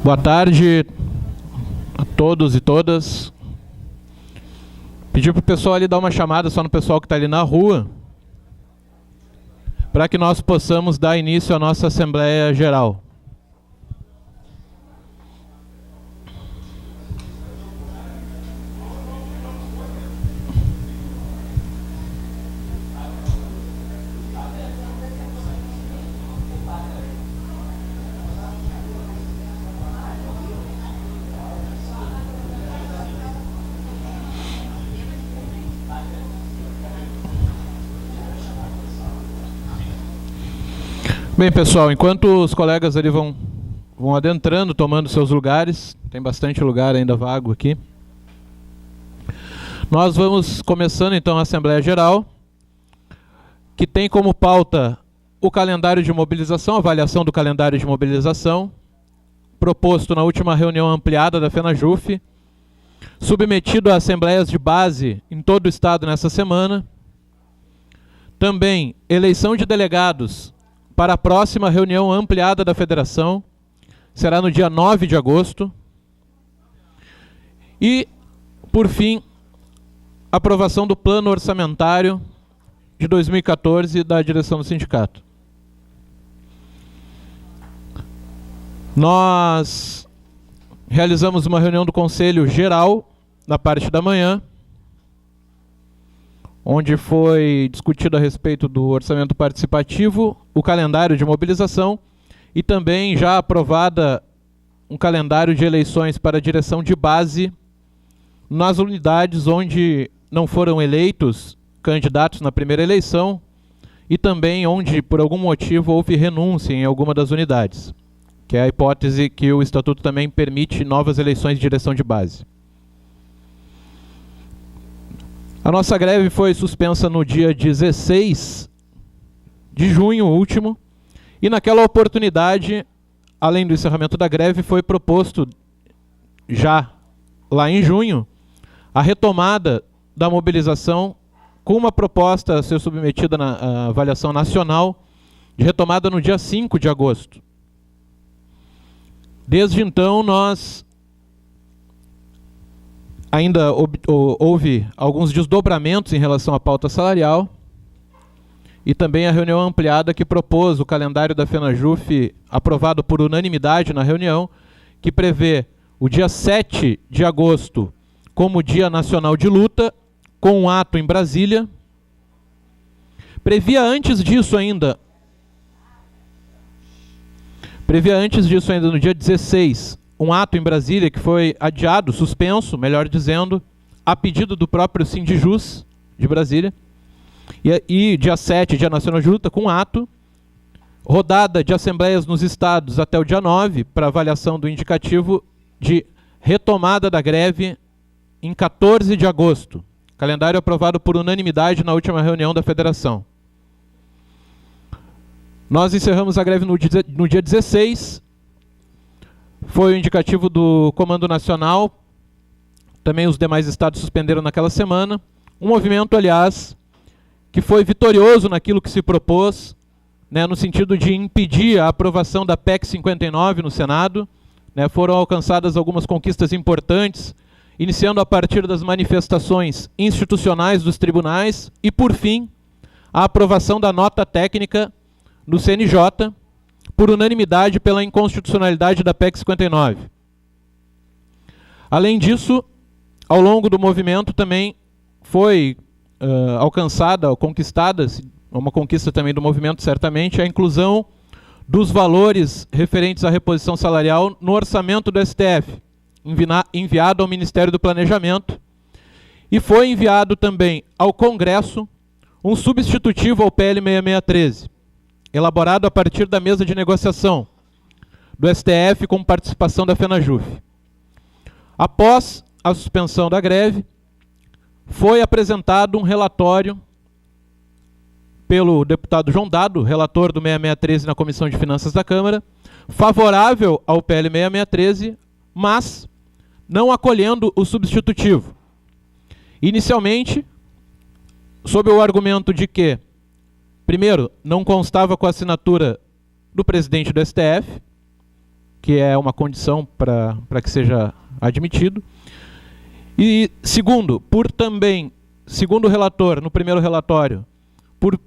Boa tarde a todos e todas. Pedir para o pessoal ali dar uma chamada só no pessoal que está ali na rua, para que nós possamos dar início à nossa Assembleia Geral. Bem, pessoal, enquanto os colegas ali vão adentrando, tomando seus lugares, tem bastante lugar ainda vago aqui, nós vamos começando então a Assembleia Geral, que tem como pauta o calendário de mobilização, avaliação do calendário de mobilização, proposto na última reunião ampliada da FENAJUF, submetido a assembleias de base em todo o estado nessa semana. Também eleição de delegados para a próxima reunião ampliada da Federação, será no dia 9 de agosto. E, por fim, aprovação do plano orçamentário de 2014 da direção do sindicato. Nós realizamos uma reunião do Conselho Geral na parte da manhã, onde foi discutido a respeito do orçamento participativo, o calendário de mobilização e também já aprovada um calendário de eleições para a direção de base nas unidades onde não foram eleitos candidatos na primeira eleição e também onde, por algum motivo, houve renúncia em alguma das unidades, que é a hipótese que o Estatuto também permite novas eleições de direção de base. A nossa greve foi suspensa no dia 16 de junho último, e naquela oportunidade, além do encerramento da greve, foi proposto, já lá em junho, a retomada da mobilização com uma proposta a ser submetida na avaliação nacional, de retomada no dia 5 de agosto. Desde então, nós ainda houve alguns desdobramentos em relação à pauta salarial e também a reunião ampliada que propôs o calendário da FENAJUF, aprovado por unanimidade na reunião, que prevê o dia 7 de agosto como Dia Nacional de Luta, com um ato em Brasília. Previa antes disso ainda no dia 16, um ato em Brasília que foi adiado, suspenso, melhor dizendo, a pedido do próprio Sindijus de Brasília. E dia 7, Dia Nacional de Luta, com ato, rodada de assembleias nos estados até o dia 9, para avaliação do indicativo de retomada da greve em 14 de agosto. Calendário aprovado por unanimidade na última reunião da Federação. Nós encerramos a greve no dia 16, foi o indicativo do Comando Nacional, também os demais estados suspenderam naquela semana. Um movimento, aliás, que foi vitorioso naquilo que se propôs, né, no sentido de impedir a aprovação da PEC 59 no Senado. Né, foram alcançadas algumas conquistas importantes, iniciando a partir das manifestações institucionais dos tribunais e, por fim, a aprovação da nota técnica no CNJ, por unanimidade pela inconstitucionalidade da PEC 59. Além disso, ao longo do movimento também foi alcançada, conquistada, uma conquista também do movimento certamente, a inclusão dos valores referentes à reposição salarial no orçamento do STF, enviado ao Ministério do Planejamento, e foi enviado também ao Congresso um substitutivo ao PL 6613, elaborado a partir da mesa de negociação do STF com participação da FENAJUF. Após a suspensão da greve, foi apresentado um relatório pelo deputado João Dado, relator do 6613 na Comissão de Finanças da Câmara, favorável ao PL 6613, mas não acolhendo o substitutivo. Inicialmente, sob o argumento de que, primeiro, não constava com a assinatura do presidente do STF, que é uma condição para que seja admitido. E segundo, segundo o relator, no primeiro relatório, por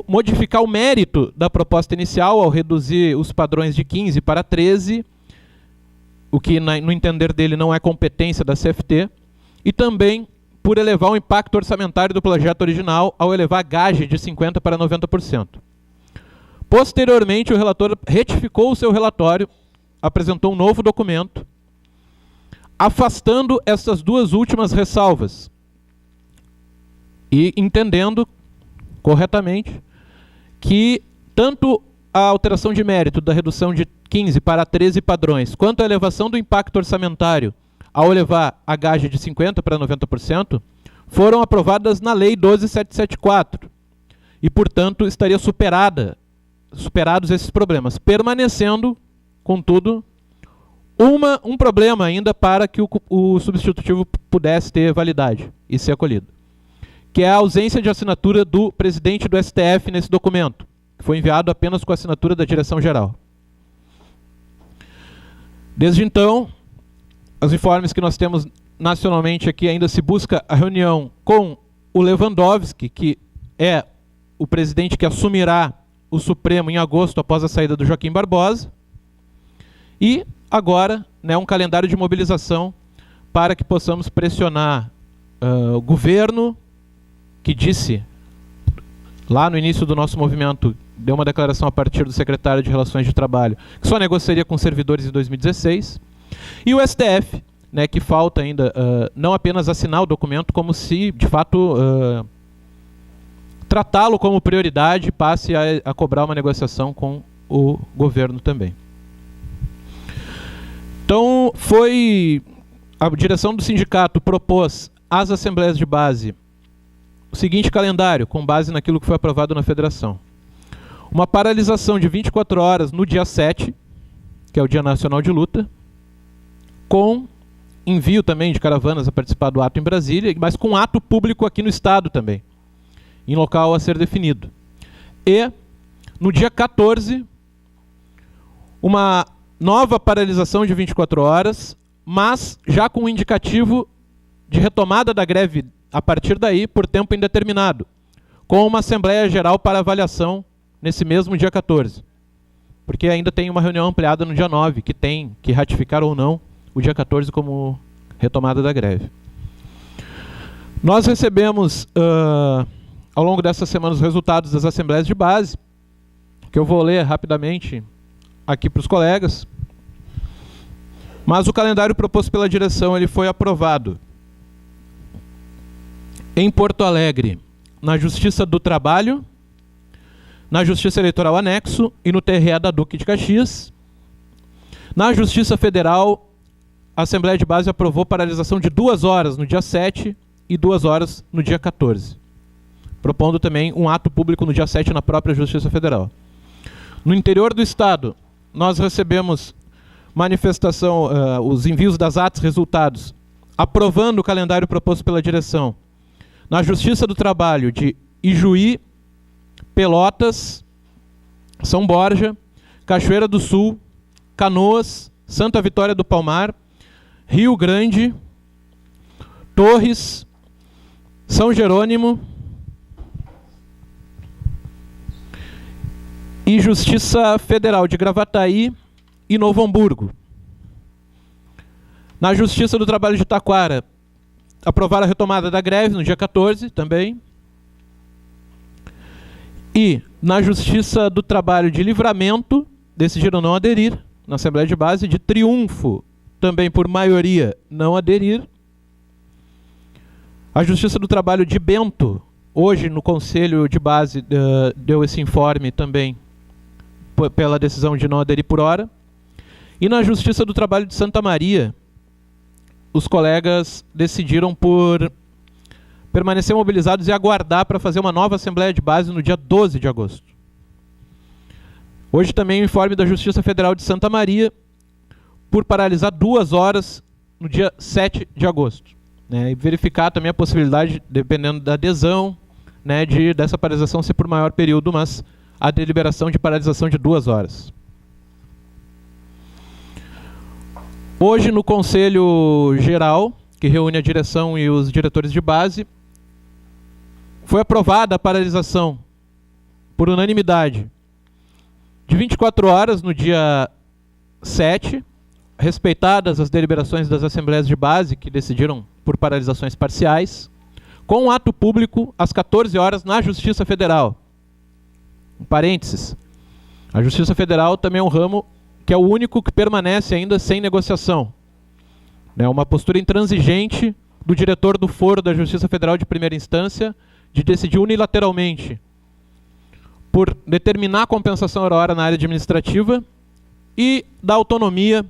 modificar o mérito da proposta inicial ao reduzir os padrões de 15 para 13, o que no entender dele não é competência da CFT, e também por elevar o impacto orçamentário do projeto original ao elevar a gage de 50% para 90%. Posteriormente, o relator retificou o seu relatório, apresentou um novo documento, afastando essas duas últimas ressalvas e entendendo corretamente que tanto a alteração de mérito da redução de 15 para 13 padrões, quanto a elevação do impacto orçamentário ao elevar a gage de 50% para 90%, foram aprovadas na Lei 12.774 e, portanto, estaria superados esses problemas, permanecendo, contudo, um problema ainda para que o substitutivo pudesse ter validade e ser acolhido, que é a ausência de assinatura do presidente do STF nesse documento, que foi enviado apenas com a assinatura da direção-geral. Desde então, os informes que nós temos nacionalmente aqui ainda se busca a reunião com o Lewandowski, que é o presidente que assumirá o Supremo em agosto após a saída do Joaquim Barbosa, e agora, né, um calendário de mobilização para que possamos pressionar o governo, que disse, lá no início do nosso movimento, deu uma declaração a partir do secretário de Relações de Trabalho, que só negociaria com servidores em 2016, e o STF, né, que falta ainda não apenas assinar o documento, como se, de fato, tratá-lo como prioridade, passe a cobrar uma negociação com o governo também. Então, a direção do sindicato propôs às assembleias de base o seguinte calendário, com base naquilo que foi aprovado na federação. Uma paralisação de 24 horas no dia 7, que é o Dia Nacional de Luta, com envio também de caravanas a participar do ato em Brasília, mas com ato público aqui no Estado também, em local a ser definido. E, no dia 14, uma nova paralisação de 24 horas, mas já com um indicativo de retomada da greve a partir daí por tempo indeterminado, com uma Assembleia Geral para avaliação nesse mesmo dia 14. Porque ainda tem uma reunião ampliada no dia 9, que tem que ratificar ou não o dia 14 como retomada da greve. Nós recebemos, ao longo dessa semana, os resultados das assembleias de base, que eu vou ler rapidamente aqui para os colegas. Mas o calendário proposto pela direção ele foi aprovado em Porto Alegre, na Justiça do Trabalho, na Justiça Eleitoral Anexo e no TRE da Duque de Caxias. Na Justiça Federal, a Assembleia de Base aprovou paralisação de 2 horas no dia 7 e 2 horas no dia 14, propondo também um ato público no dia 7 na própria Justiça Federal. No interior do Estado, nós recebemos manifestação, os envios das atas resultados, aprovando o calendário proposto pela direção na Justiça do Trabalho de Ijuí, Pelotas, São Borja, Cachoeira do Sul, Canoas, Santa Vitória do Palmar, Rio Grande, Torres, São Jerônimo e Justiça Federal de Gravataí e Novo Hamburgo. Na Justiça do Trabalho de Taquara, aprovaram a retomada da greve no dia 14 também. E na Justiça do Trabalho de Livramento, decidiram não aderir, na Assembleia de Base, de Triunfo, também por maioria não aderir. A Justiça do Trabalho de Bento, hoje no Conselho de Base, deu esse informe também pela decisão de não aderir por hora. E na Justiça do Trabalho de Santa Maria, os colegas decidiram por permanecer mobilizados e aguardar para fazer uma nova Assembleia de Base no dia 12 de agosto. Hoje também o informe da Justiça Federal de Santa Maria por paralisar 2 horas no dia 7 de agosto. Né, e verificar também a possibilidade, dependendo da adesão, né, dessa paralisação ser por maior período, mas a deliberação de paralisação de 2 horas. Hoje, no Conselho Geral, que reúne a direção e os diretores de base, foi aprovada a paralisação, por unanimidade, de 24 horas no dia 7, respeitadas as deliberações das assembleias de base, que decidiram por paralisações parciais, com um ato público às 14 horas na Justiça Federal. Em parênteses, a Justiça Federal também é um ramo que é o único que permanece ainda sem negociação. É uma postura intransigente do diretor do Foro da Justiça Federal de primeira instância de decidir unilateralmente por determinar a compensação hora-hora na área administrativa e dar autonomia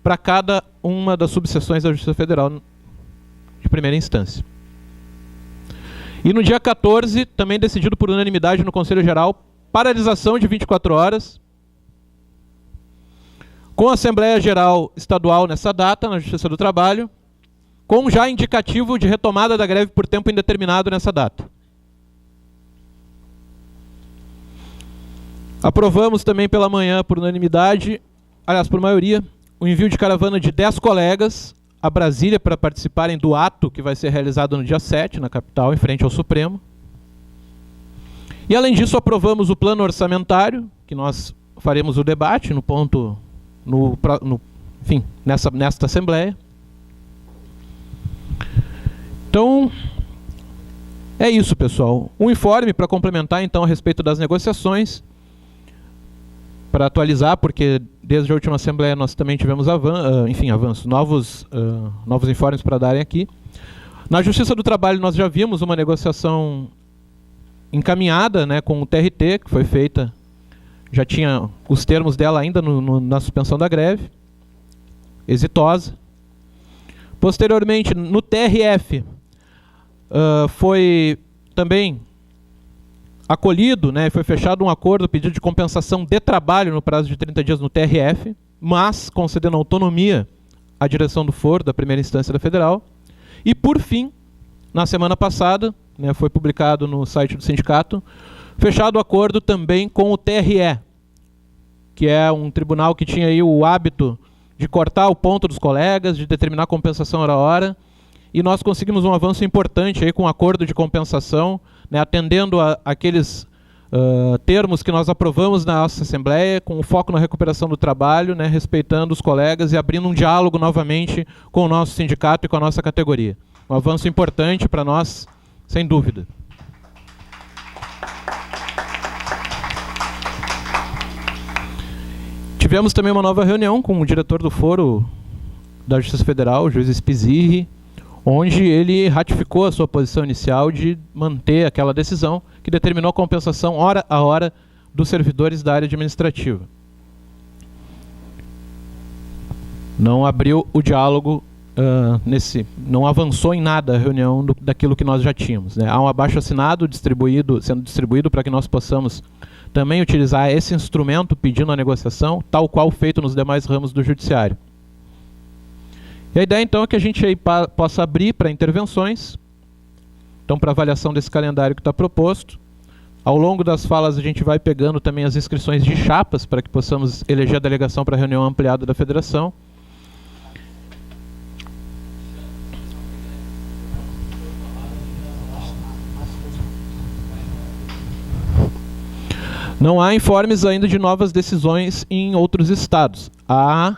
para cada uma das subseções da Justiça Federal de primeira instância. E no dia 14, também decidido por unanimidade no Conselho Geral, paralisação de 24 horas, com a Assembleia Geral Estadual nessa data, na Justiça do Trabalho, com já indicativo de retomada da greve por tempo indeterminado nessa data. Aprovamos também pela manhã, por unanimidade, aliás, por maioria, o envio de caravana de 10 colegas a Brasília para participarem do ato que vai ser realizado no dia 7, na capital, em frente ao Supremo. E, além disso, aprovamos o plano orçamentário, que nós faremos o debate no ponto, enfim, nesta Assembleia. Então, é isso, pessoal. Um informe para complementar, então, a respeito das negociações, para atualizar, porque desde a última Assembleia nós também tivemos avanços, novos informes para darem aqui. Na Justiça do Trabalho nós já vimos uma negociação encaminhada, né, com o TRT, que foi feita, já tinha os termos dela ainda na suspensão da greve, exitosa. Posteriormente, no TRF, foi também acolhido, né, foi fechado um acordo, pedido de compensação de trabalho no prazo de 30 dias no TRF, mas concedendo autonomia à direção do Foro, da primeira instância da Federal. E, por fim, na semana passada, né, foi publicado no site do sindicato, fechado o acordo também com o TRE, que é um tribunal que tinha aí o hábito de cortar o ponto dos colegas, de determinar compensação hora a hora, e nós conseguimos um avanço importante aí com o acordo de compensação, né, atendendo aqueles termos que nós aprovamos na nossa Assembleia, com o foco na recuperação do trabalho, né, respeitando os colegas e abrindo um diálogo novamente com o nosso sindicato e com a nossa categoria. Um avanço importante para nós, sem dúvida. Tivemos também uma nova reunião com o diretor do Foro da Justiça Federal, o juiz Spizirri, onde ele ratificou a sua posição inicial de manter aquela decisão que determinou a compensação hora a hora dos servidores da área administrativa. Não abriu o diálogo, não avançou em nada a reunião daquilo que nós já tínhamos, né? Há um abaixo-assinado sendo distribuído para que nós possamos também utilizar esse instrumento pedindo a negociação, tal qual feito nos demais ramos do judiciário. E a ideia, então, é que a gente aí possa abrir para intervenções, então, para avaliação desse calendário que está proposto. Ao longo das falas, a gente vai pegando também as inscrições de chapas, para que possamos eleger a delegação para a reunião ampliada da Federação. Não há informes ainda de novas decisões em outros estados. Há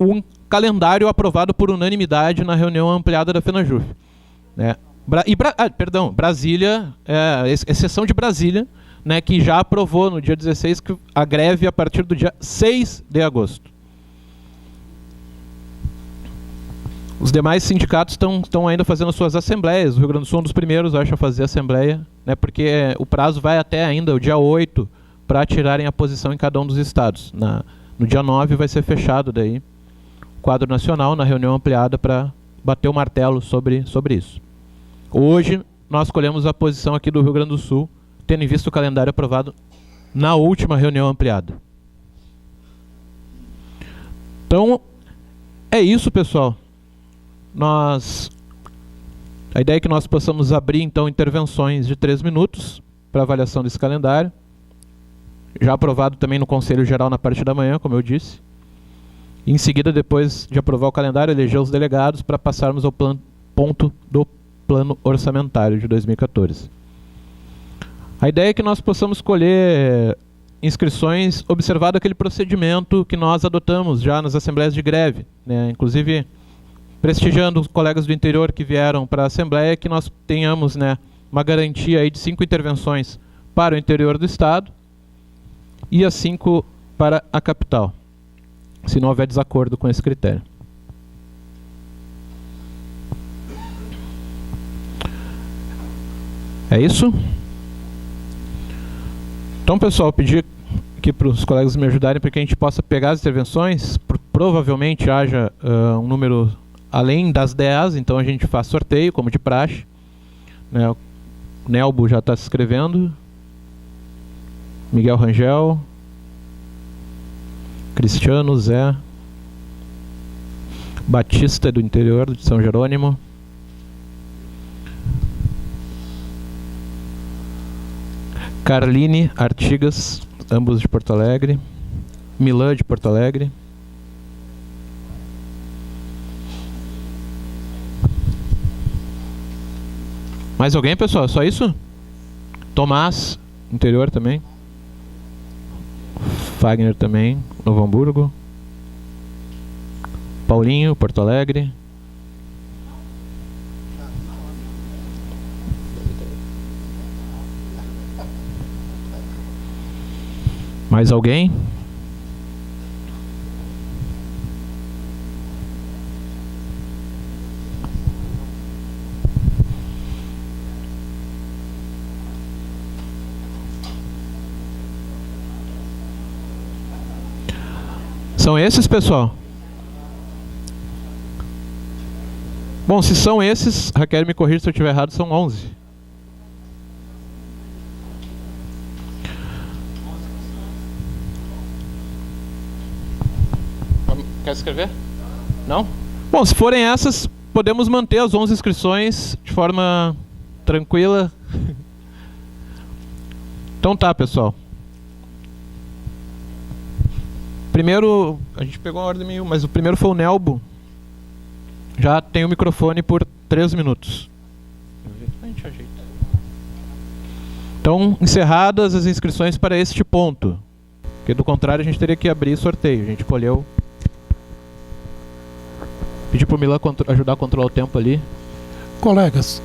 um calendário aprovado por unanimidade na reunião ampliada da FenaJuF. Né? Brasília, exceção de Brasília, né, que já aprovou no dia 16 a greve a partir do dia 6 de agosto. Os demais sindicatos estão ainda fazendo suas assembleias. O Rio Grande do Sul é um dos primeiros, acho, a fazer assembleia, né, porque o prazo vai até ainda o dia 8 para tirarem a posição em cada um dos estados. No dia 9 vai ser fechado daí o quadro nacional na reunião ampliada para bater o martelo sobre isso. Hoje nós escolhemos a posição aqui do Rio Grande do Sul, tendo em vista o calendário aprovado na última reunião ampliada. Então, é isso, pessoal. A ideia é que nós possamos abrir, então, intervenções de 3 minutos para avaliação desse calendário. Já aprovado também no Conselho Geral na parte da manhã, como eu disse. E em seguida, depois de aprovar o calendário, eleger os delegados para passarmos ao ponto do plano orçamentário de 2014. A ideia é que nós possamos escolher inscrições observado aquele procedimento que nós adotamos já nas assembleias de greve, né? Inclusive prestigiando os colegas do interior que vieram para a assembleia, que nós tenhamos, né, uma garantia aí de 5 intervenções para o interior do estado e as 5 para a capital, se não houver desacordo com esse critério. É isso? Então, pessoal, pedir aqui para os colegas me ajudarem para que a gente possa pegar as intervenções. Provavelmente haja um número além das 10, então a gente faz sorteio, como de praxe. Né? O Nelbo já está se inscrevendo. Miguel Rangel. Cristiano, Zé. Batista do interior de São Jerônimo. Carline Artigas, ambos de Porto Alegre. Milan de Porto Alegre. Mais alguém, pessoal? Só isso? Tomás, interior também. Fagner também, Novo Hamburgo. Paulinho, Porto Alegre. Mais alguém? São esses, pessoal? Bom, se são esses, Raquel me corrija se eu estiver errado, são 11. Quer escrever? Não? Bom, se forem essas, podemos manter as 11 inscrições de forma tranquila. Então tá, pessoal. Primeiro, a gente pegou uma ordem meio, mas o primeiro foi o Nelbo. Já tem o microfone por 3 minutos. A gente ajeita. Então, encerradas as inscrições para este ponto. Porque do contrário a gente teria que abrir sorteio. A gente escolheu. Pedir para o Milan ajudar a controlar o tempo ali. Colegas,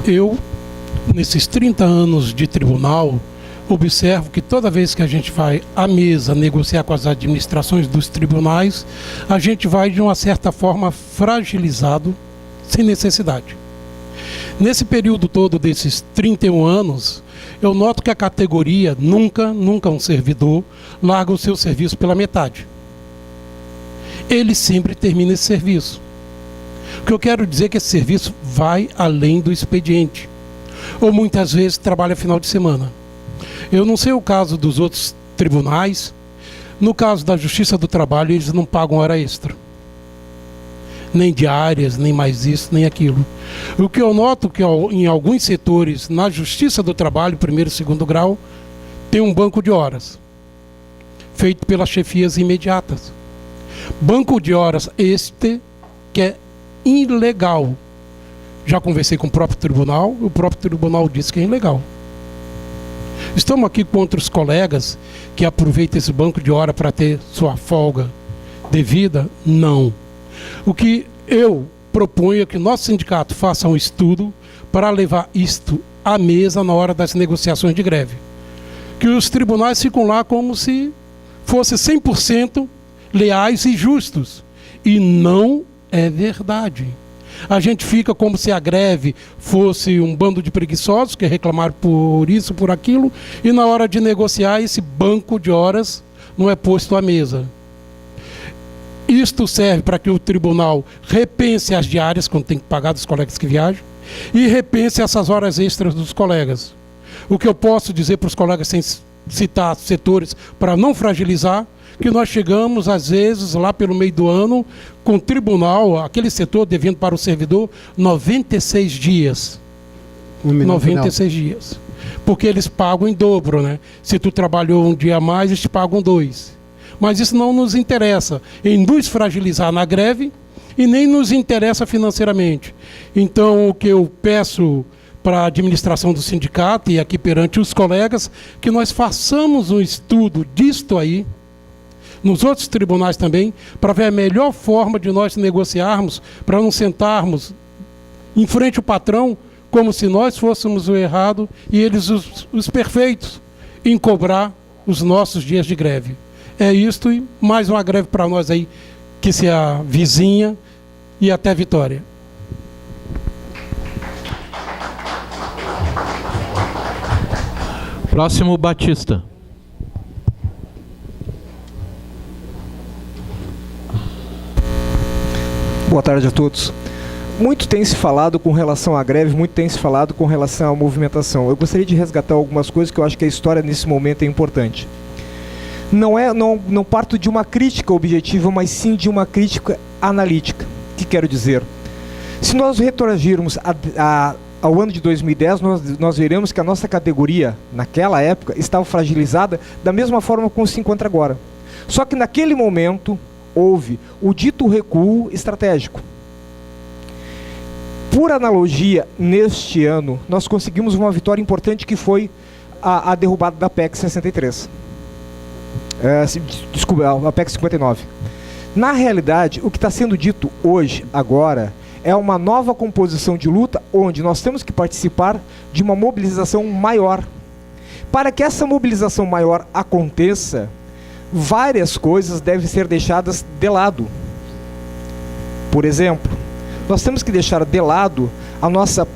eu, nesses 30 anos de tribunal, observo que toda vez que a gente vai à mesa negociar com as administrações dos tribunais, a gente vai de uma certa forma fragilizado, sem necessidade. Nesse período todo desses 31 anos, eu noto que a categoria nunca um servidor larga o seu serviço pela metade. Ele sempre termina esse serviço. O que eu quero dizer é que esse serviço vai além do expediente. Ou muitas vezes trabalha final de semana. Eu não sei o caso dos outros tribunais. No caso da Justiça do Trabalho, eles não pagam hora extra. Nem diárias, nem mais isso, nem aquilo. O que eu noto que em alguns setores, na Justiça do Trabalho, primeiro e segundo grau, tem um banco de horas, feito pelas chefias imediatas. Banco de horas este que é ilegal. Já conversei com o próprio tribunal disse que é ilegal. Estamos aqui com outros colegas que aproveitam esse banco de hora para ter sua folga devida? Não. O que eu proponho é que o nosso sindicato faça um estudo para levar isto à mesa na hora das negociações de greve. Que os tribunais ficam lá como se fossem 100% leais e justos. E não é verdade. A gente fica como se a greve fosse um bando de preguiçosos que reclamaram por isso, por aquilo, e na hora de negociar esse banco de horas não é posto à mesa. Isto serve para que o tribunal repense as diárias, quando tem que pagar dos colegas que viajam, e repense essas horas extras dos colegas. O que eu posso dizer para os colegas, sem citar setores, para não fragilizar, que nós chegamos, às vezes, lá pelo meio do ano, com o tribunal, aquele setor devendo para o servidor 96 dias. 96 dias. Porque eles pagam em dobro, né? Se tu trabalhou um dia a mais, eles te pagam 2. mas isso não nos interessa em nos fragilizar na greve e nem nos interessa financeiramente. Então, o que eu peço para a administração do sindicato e aqui perante os colegas, que nós façamos um estudo disto aí, nos outros tribunais também, para ver a melhor forma de nós negociarmos, para não sentarmos em frente ao patrão como se nós fôssemos o errado e eles os perfeitos em cobrar os nossos dias de greve. É isto e mais uma greve para nós aí, que se avizinha, e até vitória. Próximo, Batista. Boa tarde a todos. Muito tem se falado com relação à greve, muito tem se falado com relação à movimentação. Eu gostaria de resgatar algumas coisas que eu acho que a história nesse momento é importante. Não parto de uma crítica objetiva, mas sim de uma crítica analítica. O que quero dizer? Se nós retroagirmos ao ano de 2010, nós veremos que a nossa categoria, naquela época, estava fragilizada da mesma forma como se encontra agora. Só que naquele momento houve o dito recuo estratégico. Por analogia, neste ano, nós conseguimos uma vitória importante que foi a derrubada da PEC 63. Desculpa, a PEC 59. Na realidade, o que está sendo dito hoje, agora, é uma nova composição de luta, onde nós temos que participar de uma mobilização maior. Para que essa mobilização maior aconteça, várias coisas devem ser deixadas de lado. Por exemplo, nós temos que deixar de lado a nossa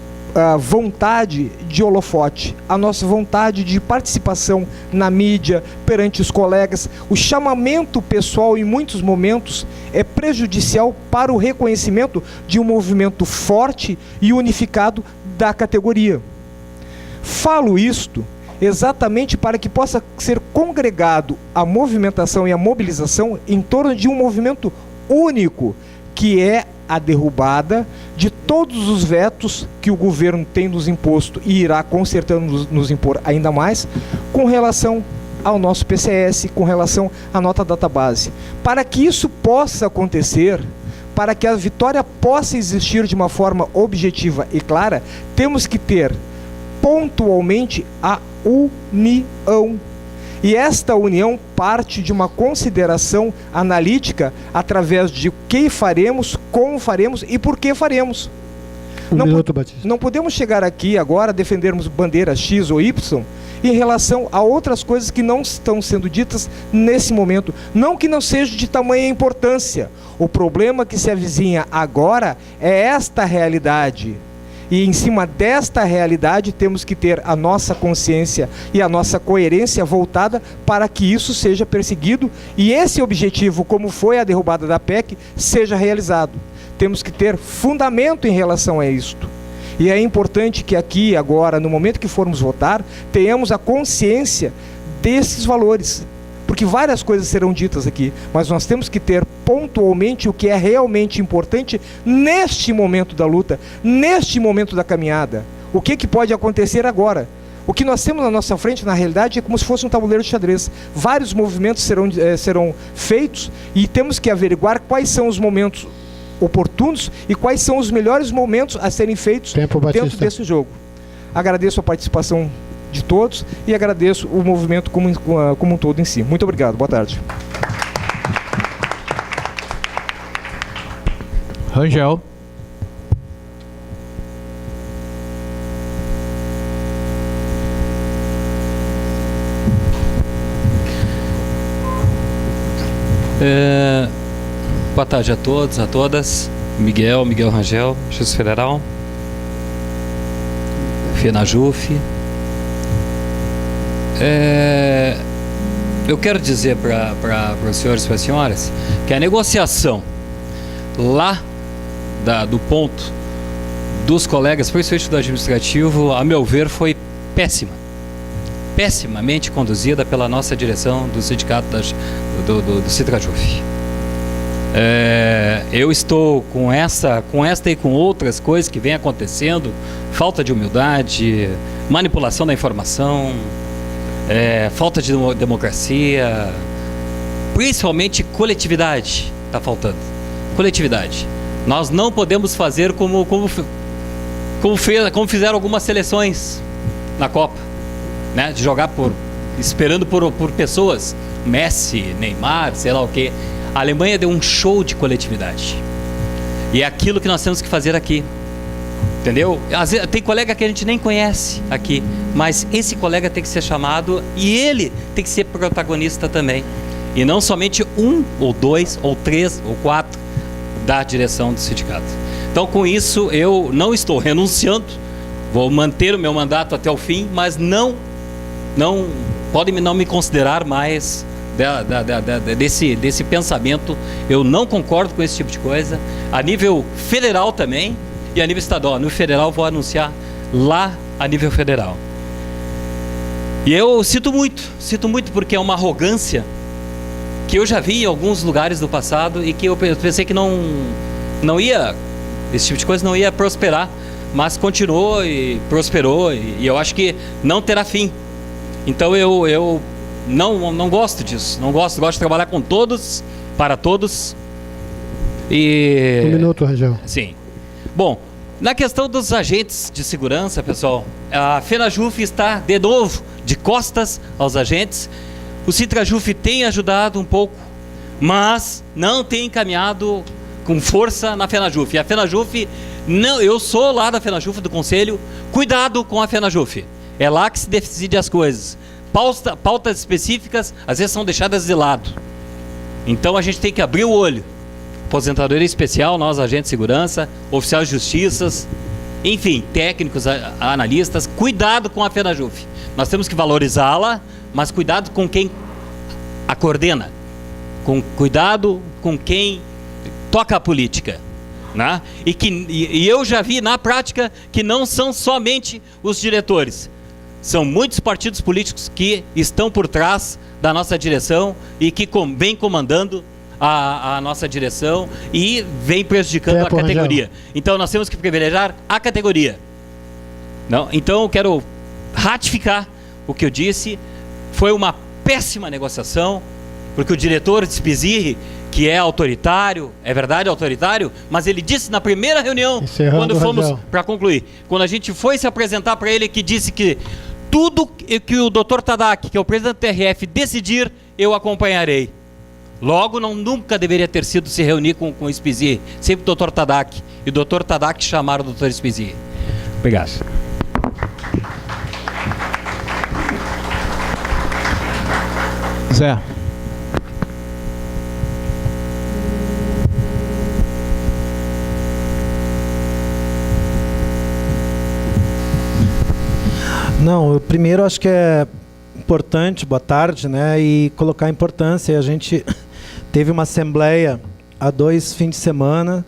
vontade de holofote, a nossa vontade de participação na mídia, perante os colegas. O chamamento pessoal, em muitos momentos, é prejudicial para o reconhecimento de um movimento forte e unificado da categoria. Falo isto exatamente para que possa ser congregado a movimentação e a mobilização em torno de um movimento único, que é a derrubada de todos os vetos que o governo tem nos imposto e irá com certeza nos impor ainda mais, com relação ao nosso PCS, com relação à nota database. Para que isso possa acontecer, para que a vitória possa existir de uma forma objetiva e clara, temos que ter pontualmente a união. E esta união parte de uma consideração analítica através de o que faremos, como faremos e por que faremos. Não podemos chegar aqui agora a defendermos bandeira X ou Y em relação a outras coisas que não estão sendo ditas nesse momento. Não que não seja de tamanha importância. O problema que se avizinha agora é esta realidade. E em cima desta realidade temos que ter a nossa consciência e a nossa coerência voltada para que isso seja perseguido e esse objetivo, como foi a derrubada da PEC, seja realizado. Temos que ter fundamento em relação a isto. E é importante que aqui, agora, no momento que formos votar, tenhamos a consciência desses valores. Porque várias coisas serão ditas aqui, mas nós temos que ter pontualmente o que é realmente importante neste momento da luta, neste momento da caminhada. O que pode acontecer agora? O que nós temos na nossa frente, na realidade, é como se fosse um tabuleiro de xadrez. Vários movimentos serão feitos e temos que averiguar quais são os momentos oportunos e quais são os melhores momentos a serem feitos dentro desse jogo. Agradeço a participação de todos e agradeço o movimento como um todo em si. Muito obrigado, boa tarde. Rangel. Boa tarde a todos, a todas. Miguel Rangel, Justiça Federal, FENAJUF. Eu quero dizer para os senhores e para as senhoras que a negociação lá do ponto dos colegas, principalmente do administrativo, a meu ver, foi péssima. Pessimamente conduzida pela nossa direção do sindicato do Citrajuf. Eu estou com esta e com outras coisas que vem acontecendo, falta de humildade, manipulação da informação, falta de democracia, principalmente coletividade está faltando. Coletividade. Nós não podemos fazer como fizeram algumas seleções na Copa, né? De jogar esperando por pessoas, Messi, Neymar, sei lá o quê. A Alemanha deu um show de coletividade. E é aquilo que nós temos que fazer aqui. Entendeu? Às vezes, tem colega que a gente nem conhece aqui, mas esse colega tem que ser chamado e ele tem que ser protagonista também. E não somente um, ou dois, ou três, ou quatro da direção do sindicato. Então, com isso, eu não estou renunciando, vou manter o meu mandato até o fim, mas não podem não me considerar mais desse pensamento. Eu não concordo com esse tipo de coisa. A nível federal também e a nível estadual. No federal vou anunciar lá a nível federal. E eu sinto muito porque é uma arrogância que eu já vi em alguns lugares do passado e que eu pensei que não ia, esse tipo de coisa não ia prosperar, mas continuou e prosperou e eu acho que não terá fim. Então eu não gosto disso, gosto de trabalhar com todos, para todos. E... Um minuto, Rangel. Sim. Bom, na questão dos agentes de segurança, pessoal, a FENAJUF está de novo de costas aos agentes. O Sintrajuf tem ajudado um pouco, mas não tem encaminhado com força na FENAJUF. E a FENAJUF, não, eu sou lá da FENAJUF, do Conselho, cuidado com a FENAJUF. É lá que se decide as coisas. Pautas específicas, às vezes, são deixadas de lado. Então a gente tem que abrir o olho. Aposentadoria especial, nós, agentes de segurança, oficiais de justiças, enfim, técnicos, analistas, cuidado com a FENAJUF. Nós temos que valorizá-la, mas cuidado com quem a coordena, cuidado com quem toca a política, né? E eu já vi na prática que não são somente os diretores, são muitos partidos políticos que estão por trás da nossa direção e que vem comandando a nossa direção e vem prejudicando a categoria. Rangel. Então nós temos que privilegiar a categoria. Não? Então eu quero ratificar o que eu disse. Foi uma péssima negociação, porque o diretor de Spizirri, que é autoritário, é verdade, autoritário, mas ele disse na primeira reunião, quando fomos, para concluir, quando a gente foi se apresentar para ele, que disse que tudo que o Dr. Tadac, que é o presidente do TRF, decidir, eu acompanharei. Logo, nunca deveria ter sido se reunir com o Spizirri, sempre o Dr. Tadac, e o Dr. Tadac chamaram o Dr. Spizirri. Obrigado. Zé. Não, eu primeiro acho que é importante, boa tarde, né, e colocar a importância. A gente teve uma assembleia há 2 fins de semana,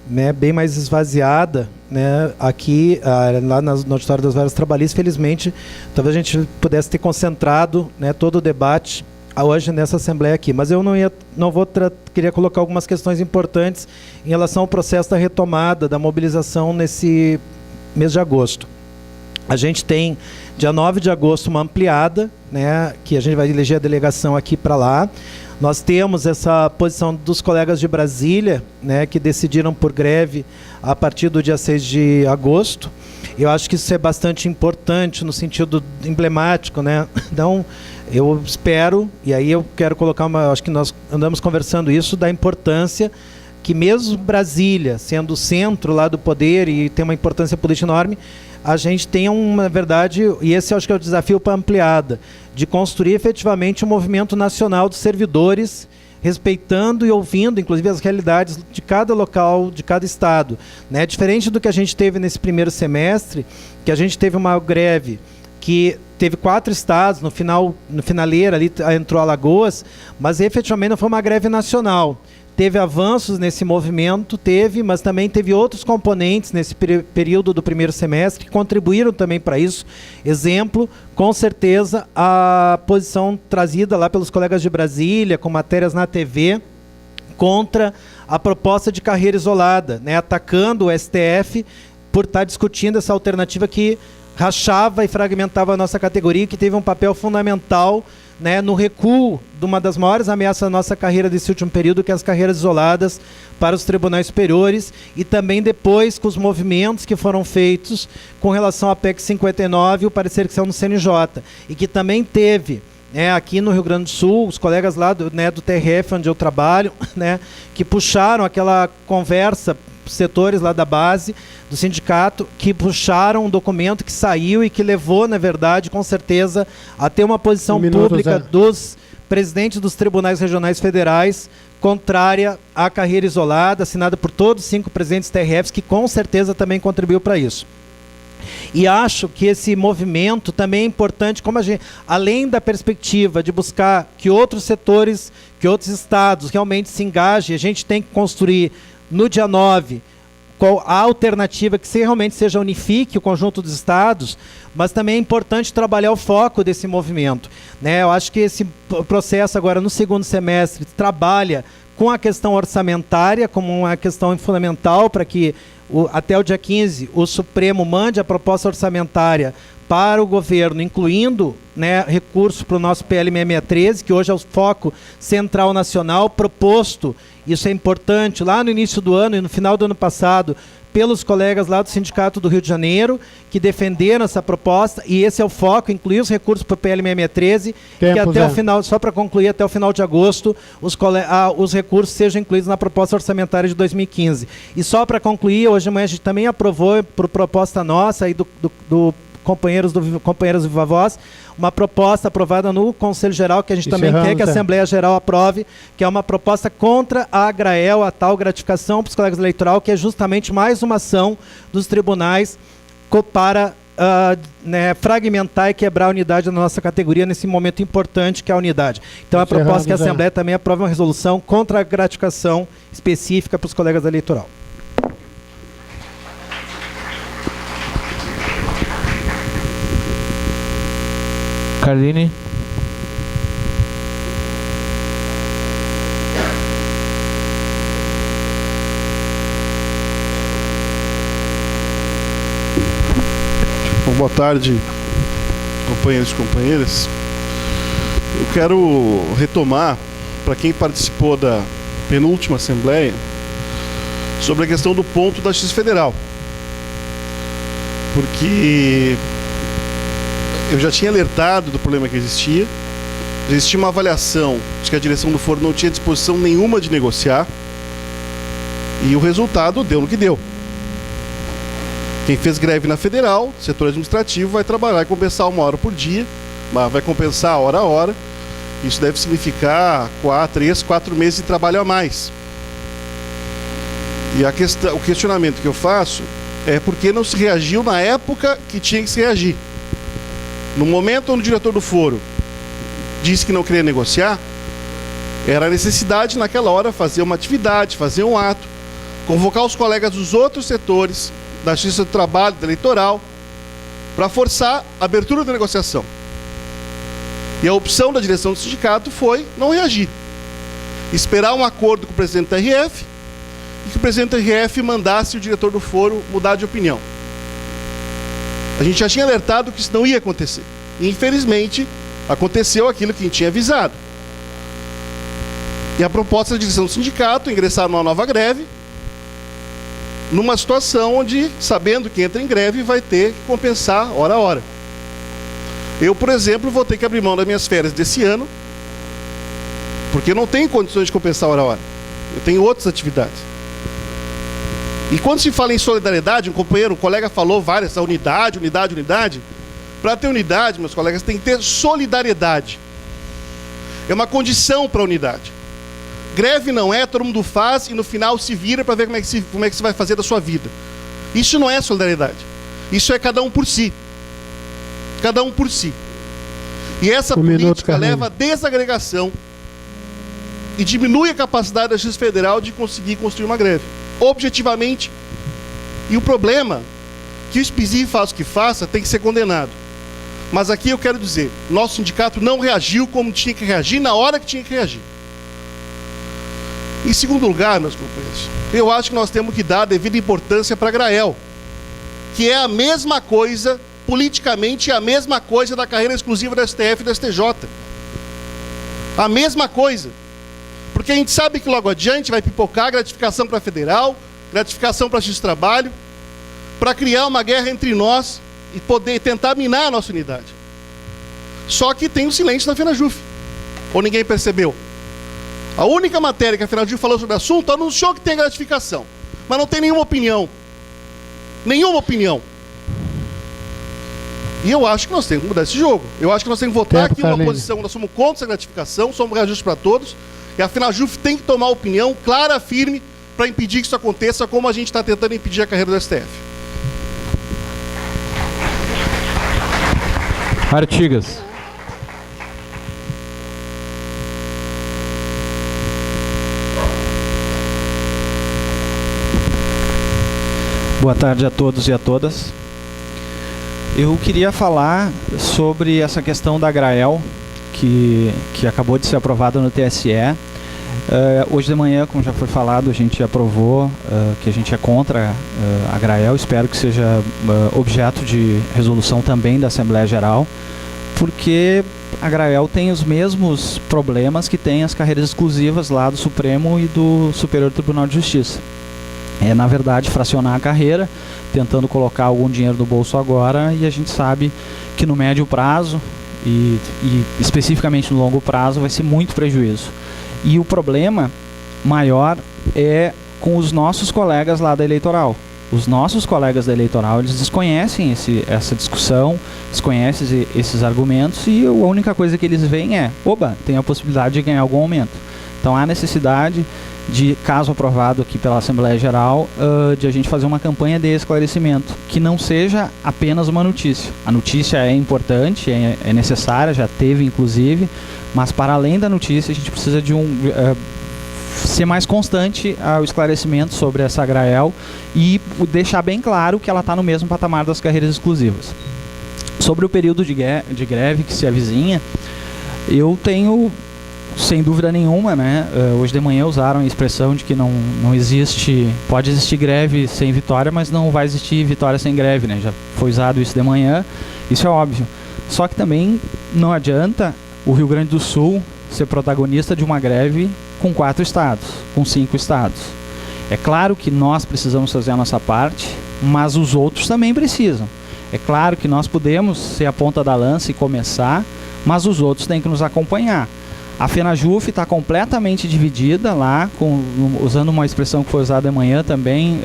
né, bem mais esvaziada, né, aqui, lá no auditório das varas trabalhistas. Felizmente, talvez a gente pudesse ter concentrado, né, todo o debate hoje nessa assembleia aqui, mas eu queria colocar algumas questões importantes em relação ao processo da retomada da mobilização nesse mês de agosto. A gente tem, dia 9 de agosto, uma ampliada, né, que a gente vai eleger a delegação aqui para lá. Nós temos essa posição dos colegas de Brasília, né, que decidiram por greve a partir do dia 6 de agosto. Eu acho que isso é bastante importante no sentido emblemático, né? Então, eu espero, e aí eu quero colocar acho que nós andamos conversando isso, da importância que mesmo Brasília, sendo o centro lá do poder e tem uma importância política enorme, a gente tenha uma verdade, e esse eu acho que é o desafio para a ampliada, de construir efetivamente um movimento nacional dos servidores, respeitando e ouvindo, inclusive, as realidades de cada local, de cada estado, né? Diferente do que a gente teve nesse primeiro semestre, que a gente teve uma greve que teve 4 estados, no finaleira ali entrou Alagoas, mas efetivamente não foi uma greve nacional. Teve avanços nesse movimento, mas também teve outros componentes nesse período do primeiro semestre que contribuíram também para isso. Exemplo, com certeza, a posição trazida lá pelos colegas de Brasília, com matérias na TV, contra a proposta de carreira isolada, né, atacando o STF por estar discutindo essa alternativa que rachava e fragmentava a nossa categoria, que teve um papel fundamental né, no recuo de uma das maiores ameaças da nossa carreira desse último período, que é as carreiras isoladas para os tribunais superiores, e também depois com os movimentos que foram feitos com relação à PEC 59 e o parecer que saiu no CNJ, e que também teve, aqui no Rio Grande do Sul, os colegas lá do TRF, onde eu trabalho, que puxaram aquela conversa, setores lá da base do sindicato, que puxaram um documento que saiu e que levou, na verdade, com certeza, a ter uma posição pública dos presidentes dos tribunais regionais federais contrária à carreira isolada, assinada por todos os 5 presidentes TRFs, que com certeza também contribuiu para isso. E acho que esse movimento também é importante, como a gente, além da perspectiva de buscar que outros setores, que outros estados realmente se engajem, a gente tem que construir no dia 9 a alternativa que realmente seja unifique o conjunto dos estados, mas também é importante trabalhar o foco desse movimento. Eu acho que esse processo agora no segundo semestre trabalha com a questão orçamentária como uma questão fundamental para que até o dia 15 o Supremo mande a proposta orçamentária para o governo, incluindo recurso para o nosso PL 6613, que hoje é o foco central nacional proposto. Isso é importante, lá no início do ano e no final do ano passado, pelos colegas lá do Sindicato do Rio de Janeiro, que defenderam essa proposta, e esse é o foco, incluir os recursos para o PL 6613, que até o final, só para concluir, até o final de agosto, os recursos sejam incluídos na proposta orçamentária de 2015. E só para concluir, hoje de manhã a gente também aprovou, por proposta nossa, aí do companheiros do Viva Voz, uma proposta aprovada no Conselho Geral, que a gente também quer que a Assembleia Geral aprove, que é uma proposta contra a AGRAEL, a tal gratificação para os colegas eleitoral, que é justamente mais uma ação dos tribunais para fragmentar e quebrar a unidade da nossa categoria nesse momento importante que é a unidade. Então a proposta é que a Assembleia também aprove uma resolução contra a gratificação específica para os colegas eleitoral. Carline. Boa tarde, companheiros e companheiras. Eu quero retomar, para quem participou da penúltima Assembleia, sobre a questão do ponto da Justiça Federal. Porque eu já tinha alertado do problema que existia. Existia uma avaliação de que a direção do foro não tinha disposição nenhuma de negociar. E o resultado deu no que deu. Quem fez greve na federal, setor administrativo, vai trabalhar e compensar 1 hora por dia, vai compensar hora a hora. Isso deve significar 3, 4 meses de trabalho a mais. E o questionamento que eu faço é por que não se reagiu na época que tinha que se reagir. No momento onde o diretor do foro disse que não queria negociar, era a necessidade naquela hora fazer uma atividade, fazer um ato, convocar os colegas dos outros setores, da Justiça do Trabalho, da Eleitoral, para forçar a abertura da negociação. E a opção da direção do sindicato foi não reagir. Esperar um acordo com o presidente da RF e que o presidente da RF mandasse o diretor do foro mudar de opinião. A gente já tinha alertado que isso não ia acontecer. E, infelizmente, aconteceu aquilo que a gente tinha avisado. E a proposta da direção do sindicato ingressar numa nova greve, numa situação onde, sabendo que entra em greve, vai ter que compensar hora a hora. Eu, por exemplo, vou ter que abrir mão das minhas férias desse ano, porque não tenho condições de compensar hora a hora. Eu tenho outras atividades. E quando se fala em solidariedade, um colega falou várias, unidade. Para ter unidade, meus colegas, tem que ter solidariedade. É uma condição para a unidade. Greve não é, todo mundo faz e no final se vira para ver como é que se vai fazer da sua vida. Isso não é solidariedade. Isso é cada um por si. Cada um por si. E essa política leva à desagregação e diminui a capacidade da Justiça Federal de conseguir construir uma greve. Objetivamente. E o problema, que o SPSI faça o que faça, tem que ser condenado. Mas aqui eu quero dizer, nosso sindicato não reagiu como tinha que reagir, na hora que tinha que reagir. Em segundo lugar, meus companheiros, eu acho que nós temos que dar a devida importância para a AGRAEL, que é a mesma coisa, politicamente, é a mesma coisa da carreira exclusiva da STF e da STJ. A mesma coisa. Porque a gente sabe que logo adiante vai pipocar gratificação para federal, gratificação para Justiça do Trabalho, para criar uma guerra entre nós e poder tentar minar a nossa unidade. Só que tem o silêncio da FenaJuF. Ou ninguém percebeu? A única matéria que a FenaJuF falou sobre o assunto anunciou que tem gratificação, mas não tem nenhuma opinião. Nenhuma opinião. E eu acho que nós temos que mudar esse jogo. Eu acho que nós temos que votar aqui uma posição. Nós somos contra essa gratificação, somos reajustes para todos. E a FenaJuF tem que tomar opinião clara, firme, para impedir que isso aconteça, como a gente está tentando impedir a carreira do STF. Artigas. Boa tarde a todos e a todas. Eu queria falar sobre essa questão da Grael, que acabou de ser aprovada no TSE. Hoje de manhã, como já foi falado, a gente aprovou que a gente é contra a Grael. Espero que seja objeto de resolução também da Assembleia Geral, porque a Grael tem os mesmos problemas que tem as carreiras exclusivas lá do Supremo e do Superior Tribunal de Justiça. É, na verdade, fracionar a carreira, tentando colocar algum dinheiro no bolso agora, e a gente sabe que no médio prazo e especificamente no longo prazo vai ser muito prejuízo. E o problema maior é com os nossos colegas lá da eleitoral. Os nossos colegas da eleitoral, eles desconhecem essa discussão, desconhecem esses argumentos, e a única coisa que eles veem é: oba, tem a possibilidade de ganhar algum aumento. Então há necessidade de, caso aprovado aqui pela Assembleia Geral, de a gente fazer uma campanha de esclarecimento, que não seja apenas uma notícia. A notícia é importante, é necessária, já teve inclusive, mas para além da notícia a gente precisa de ser mais constante ao esclarecimento sobre essa Grael e deixar bem claro que ela está no mesmo patamar das carreiras exclusivas. Sobre o período de greve que se avizinha, eu tenho, sem dúvida nenhuma, né? Hoje de manhã usaram a expressão de que não existe, pode existir greve sem vitória, mas não vai existir vitória sem greve, né? Já foi usado isso de manhã, isso é óbvio. Só que também não adianta o Rio Grande do Sul ser protagonista de uma greve com 4 estados, com 5 estados. É claro que nós precisamos fazer a nossa parte, mas os outros também precisam. É claro que nós podemos ser a ponta da lança e começar, mas os outros têm que nos acompanhar. A FenaJuF está completamente dividida lá, usando uma expressão que foi usada amanhã também,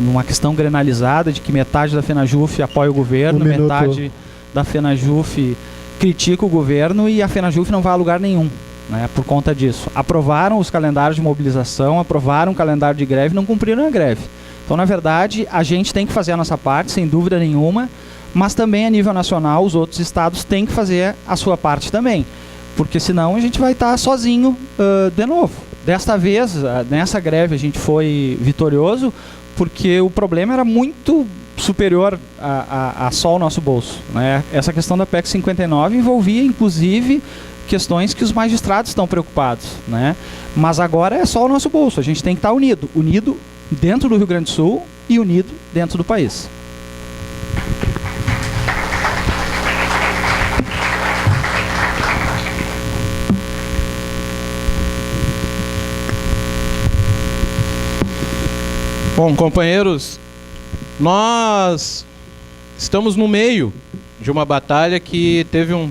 numa questão grenalizada, de que metade da FenaJuF apoia o governo, metade da FenaJuF critica o governo, e a FenaJuF não vai a lugar nenhum, né, por conta disso. Aprovaram os calendários de mobilização, aprovaram o calendário de greve, não cumpriram a greve. Então, na verdade, a gente tem que fazer a nossa parte, sem dúvida nenhuma, mas também a nível nacional, os outros estados têm que fazer a sua parte também. Porque senão a gente vai estar sozinho de novo. Desta vez, nessa greve, a gente foi vitorioso, porque o problema era muito superior a só o nosso bolso, né? Essa questão da PEC 59 envolvia, inclusive, questões que os magistrados estão preocupados, né? Mas agora é só o nosso bolso. A gente tem que estar unido dentro do Rio Grande do Sul e unido dentro do país. Bom, companheiros, nós estamos no meio de uma batalha que teve um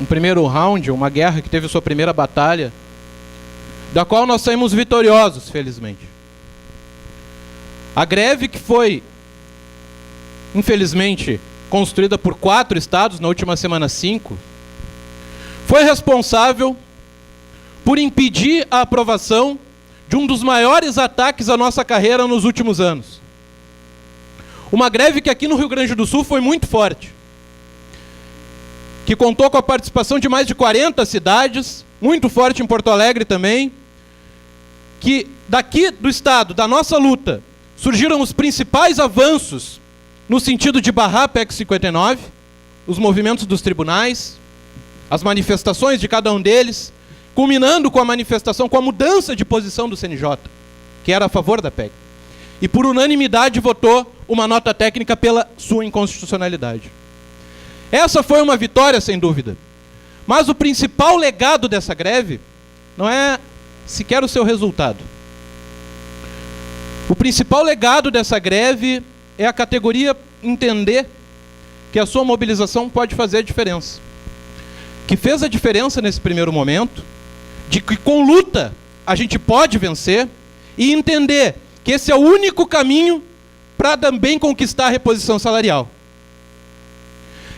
primeiro round, uma guerra que teve sua primeira batalha, da qual nós saímos vitoriosos, felizmente. A greve que foi, infelizmente, construída por 4 estados, na última semana 5, foi responsável por impedir a aprovação de um dos maiores ataques à nossa carreira nos últimos anos. Uma greve que aqui no Rio Grande do Sul foi muito forte, que contou com a participação de mais de 40 cidades, muito forte em Porto Alegre também, que daqui do estado, da nossa luta, surgiram os principais avanços no sentido de barrar a PEC 59, os movimentos dos tribunais, as manifestações de cada um deles, culminando com a manifestação, com a mudança de posição do CNJ, que era a favor da PEC. E por unanimidade votou uma nota técnica pela sua inconstitucionalidade. Essa foi uma vitória, sem dúvida. Mas o principal legado dessa greve não é sequer o seu resultado. O principal legado dessa greve é a categoria entender que a sua mobilização pode fazer a diferença. Que fez a diferença nesse primeiro momento, de que com luta a gente pode vencer, e entender que esse é o único caminho para também conquistar a reposição salarial.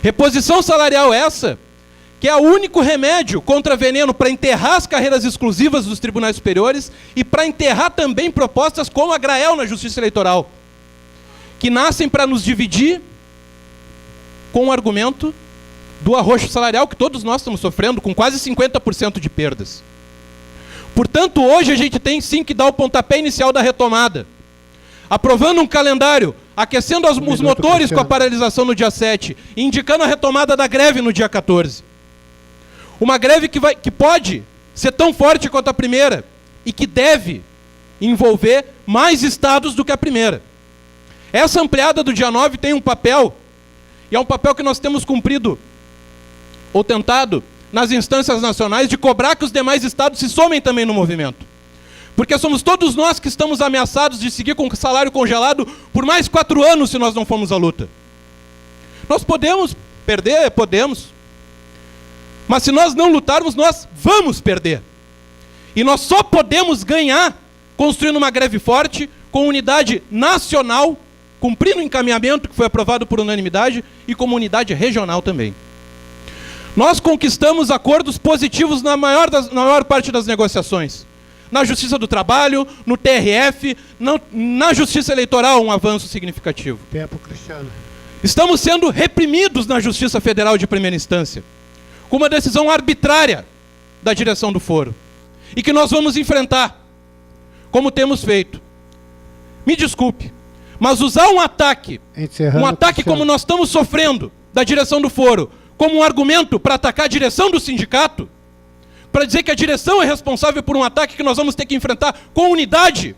Reposição salarial essa que é o único remédio contra veneno para enterrar as carreiras exclusivas dos tribunais superiores e para enterrar também propostas como a Grael na Justiça Eleitoral, que nascem para nos dividir com o argumento do arroxo salarial que todos nós estamos sofrendo, com quase 50% de perdas. Portanto, hoje a gente tem sim que dar o pontapé inicial da retomada, aprovando um calendário, aquecendo os motores com a paralisação no dia 7, e indicando a retomada da greve no dia 14. Uma greve que pode ser tão forte quanto a primeira e que deve envolver mais estados do que a primeira. Essa ampliada do dia 9 tem um papel, e é um papel que nós temos cumprido, ou tentado, nas instâncias nacionais, de cobrar que os demais estados se somem também no movimento. Porque somos todos nós que estamos ameaçados de seguir com o salário congelado por mais 4 anos se nós não formos à luta. Nós podemos perder, podemos. Mas se nós não lutarmos, nós vamos perder. E nós só podemos ganhar construindo uma greve forte, com unidade nacional, cumprindo o encaminhamento que foi aprovado por unanimidade, e como unidade regional também. Nós conquistamos acordos positivos na maior parte das negociações. Na Justiça do Trabalho, no TRF, na Justiça Eleitoral, um avanço significativo. Tempo, Cristiano. Estamos sendo reprimidos na Justiça Federal de primeira instância, com uma decisão arbitrária da direção do foro, e que nós vamos enfrentar, como temos feito. Me desculpe, mas usar um ataque como nós estamos sofrendo da direção do foro, como um argumento para atacar a direção do sindicato, para dizer que a direção é responsável por um ataque que nós vamos ter que enfrentar com unidade,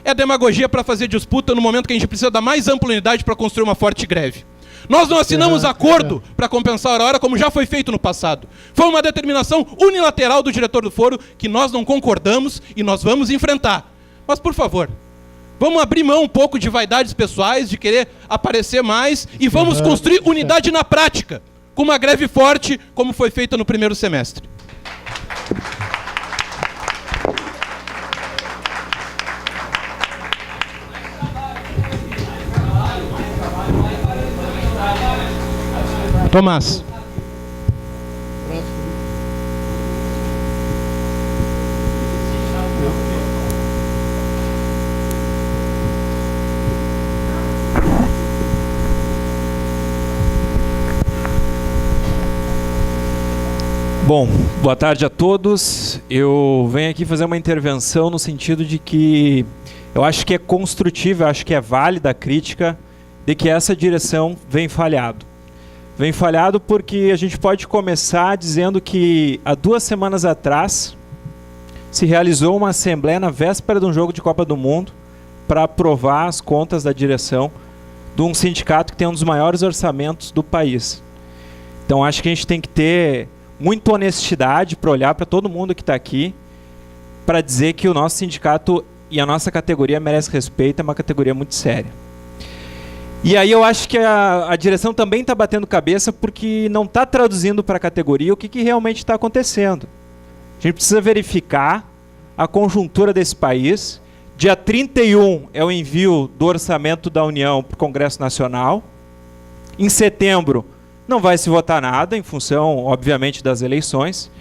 é demagogia para fazer disputa no momento que a gente precisa da mais ampla unidade para construir uma forte greve. Nós não assinamos acordo para compensar a hora, como já foi feito no passado. Foi uma determinação unilateral do diretor do foro que nós não concordamos e nós vamos enfrentar. Mas, por favor, vamos abrir mão um pouco de vaidades pessoais, de querer aparecer mais, e vamos construir unidade na prática, com uma greve forte, como foi feita no primeiro semestre. Tomás. Bom, boa tarde a todos. Eu venho aqui fazer uma intervenção no sentido de que eu acho que é construtiva, eu acho que é válida a crítica de que essa direção vem falhado. Vem falhado porque a gente pode começar dizendo que há 2 semanas atrás se realizou uma assembleia na véspera de um jogo de Copa do Mundo para aprovar as contas da direção de um sindicato que tem um dos maiores orçamentos do país. Então acho que a gente tem que ter muita honestidade para olhar para todo mundo que está aqui, para dizer que o nosso sindicato e a nossa categoria merece respeito, é uma categoria muito séria. E aí eu acho que a direção também está batendo cabeça porque não está traduzindo para a categoria o que realmente está acontecendo. A gente precisa verificar a conjuntura desse país. Dia 31 é o envio do orçamento da União para o Congresso Nacional. Em setembro não vai se votar nada, em função, obviamente, das eleições.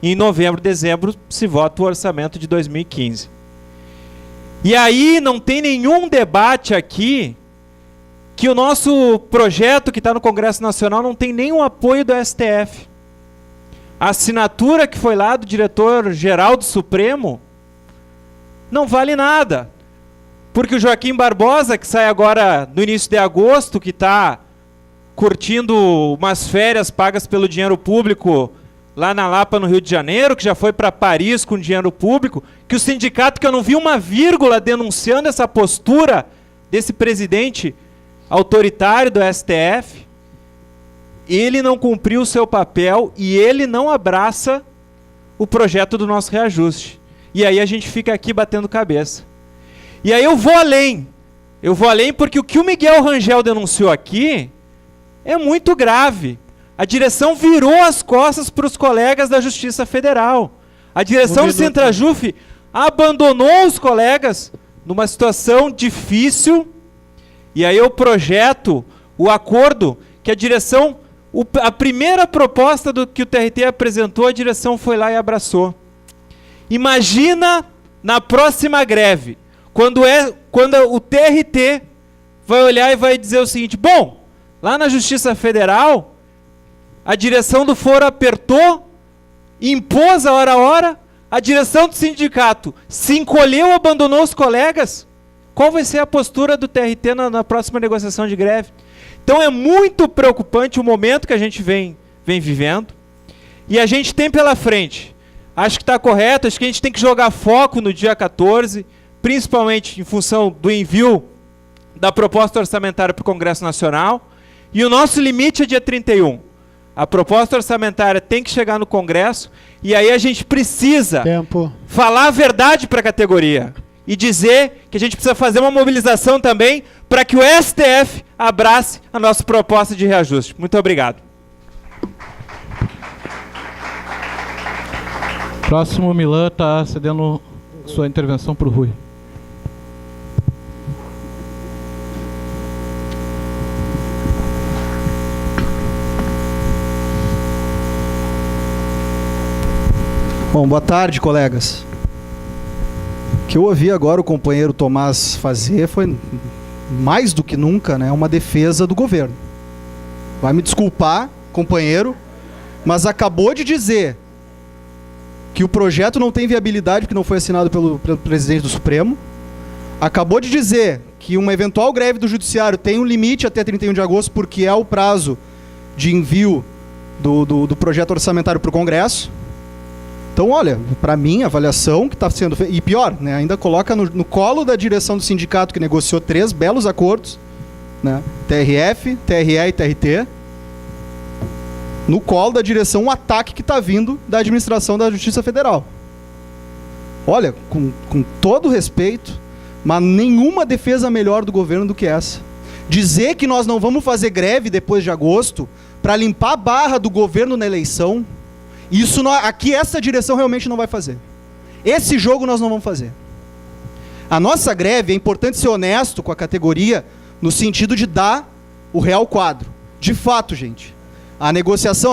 E em novembro, dezembro, se vota o orçamento de 2015. E aí não tem nenhum debate aqui que o nosso projeto que está no Congresso Nacional não tem nenhum apoio do STF. A assinatura que foi lá do diretor-geral do Supremo não vale nada. Porque o Joaquim Barbosa, que sai agora no início de agosto, que está curtindo umas férias pagas pelo dinheiro público lá na Lapa, no Rio de Janeiro, que já foi para Paris com dinheiro público, que o sindicato, que eu não vi uma vírgula denunciando essa postura desse presidente autoritário do STF, ele não cumpriu o seu papel e ele não abraça o projeto do nosso reajuste. E aí a gente fica aqui batendo cabeça. E aí eu vou além porque o que o Miguel Rangel denunciou aqui é muito grave. A direção virou as costas para os colegas da Justiça Federal. A direção do Centrajuf abandonou os colegas numa situação difícil. E aí eu projeto o acordo que a direção... A primeira proposta que o TRT apresentou, a direção foi lá e abraçou. Imagina na próxima greve, quando o TRT vai olhar e vai dizer o seguinte: bom, lá na Justiça Federal, a direção do foro apertou, impôs a hora, a direção do sindicato se encolheu, abandonou os colegas. Qual vai ser a postura do TRT na próxima negociação de greve? Então é muito preocupante o momento que a gente vem vivendo. E a gente tem pela frente, acho que está correto, acho que a gente tem que jogar foco no dia 14, principalmente em função do envio da proposta orçamentária para o Congresso Nacional. E o nosso limite é dia 31. A proposta orçamentária tem que chegar no Congresso e aí a gente precisa falar a verdade para a categoria. E dizer que a gente precisa fazer uma mobilização também para que o STF abrace a nossa proposta de reajuste. Muito obrigado. Próximo, Milan está cedendo sua intervenção para o Rui. Bom, boa tarde, colegas. O que eu ouvi agora o companheiro Tomás fazer foi, mais do que nunca, né, uma defesa do governo. Vai me desculpar, companheiro, mas acabou de dizer que o projeto não tem viabilidade porque não foi assinado pelo presidente do Supremo. Acabou de dizer que uma eventual greve do Judiciário tem um limite até 31 de agosto porque é o prazo de envio do projeto orçamentário para o Congresso. Então, olha, para mim, a avaliação que está sendo feita... E pior, né, ainda coloca no colo da direção do sindicato, que negociou 3 belos acordos, né, TRF, TRE e TRT, no colo da direção um ataque que está vindo da administração da Justiça Federal. Olha, com todo respeito, mas nenhuma defesa melhor do governo do que essa. Dizer que nós não vamos fazer greve depois de agosto para limpar a barra do governo na eleição... Isso aqui essa direção realmente não vai fazer. Esse jogo nós não vamos fazer. A nossa greve, é importante ser honesto com a categoria, no sentido de dar o real quadro. De fato, gente, a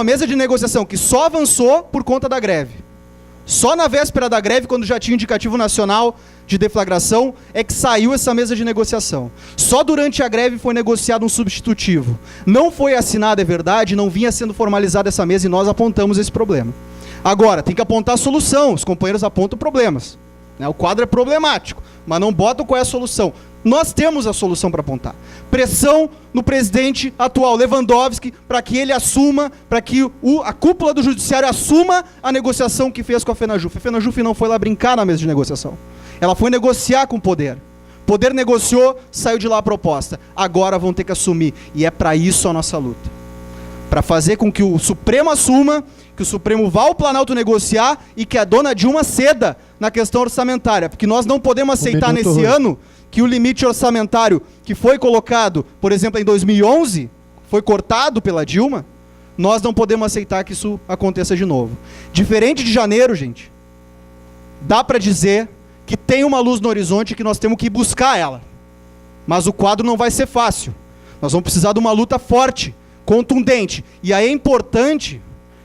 mesa de negociação que só avançou por conta da greve. Só na véspera da greve, quando já tinha indicativo nacional de deflagração, é que saiu essa mesa de negociação. Só durante a greve foi negociado um substitutivo. Não foi assinado, é verdade, não vinha sendo formalizada essa mesa e nós apontamos esse problema. Agora, tem que apontar a solução, os companheiros apontam problemas. Né? O quadro é problemático, mas não botam qual é a solução. Nós temos a solução para apontar. Pressão no presidente atual, Lewandowski, para que ele assuma, para que a cúpula do judiciário assuma a negociação que fez com a FENAJUF. A FENAJUF não foi lá brincar na mesa de negociação. Ela foi negociar com o poder. O poder negociou, saiu de lá a proposta. Agora vão ter que assumir. E é para isso a nossa luta. Para fazer com que o Supremo assuma, que o Supremo vá ao Planalto negociar e que a dona Dilma ceda na questão orçamentária. Porque nós não podemos aceitar nesse ano que o limite orçamentário que foi colocado, por exemplo, em 2011, foi cortado pela Dilma. Nós não podemos aceitar que isso aconteça de novo. Diferente de janeiro, gente, dá para dizer que tem uma luz no horizonte que nós temos que buscar ela. Mas o quadro não vai ser fácil. Nós vamos precisar de uma luta forte, contundente. E aí é importante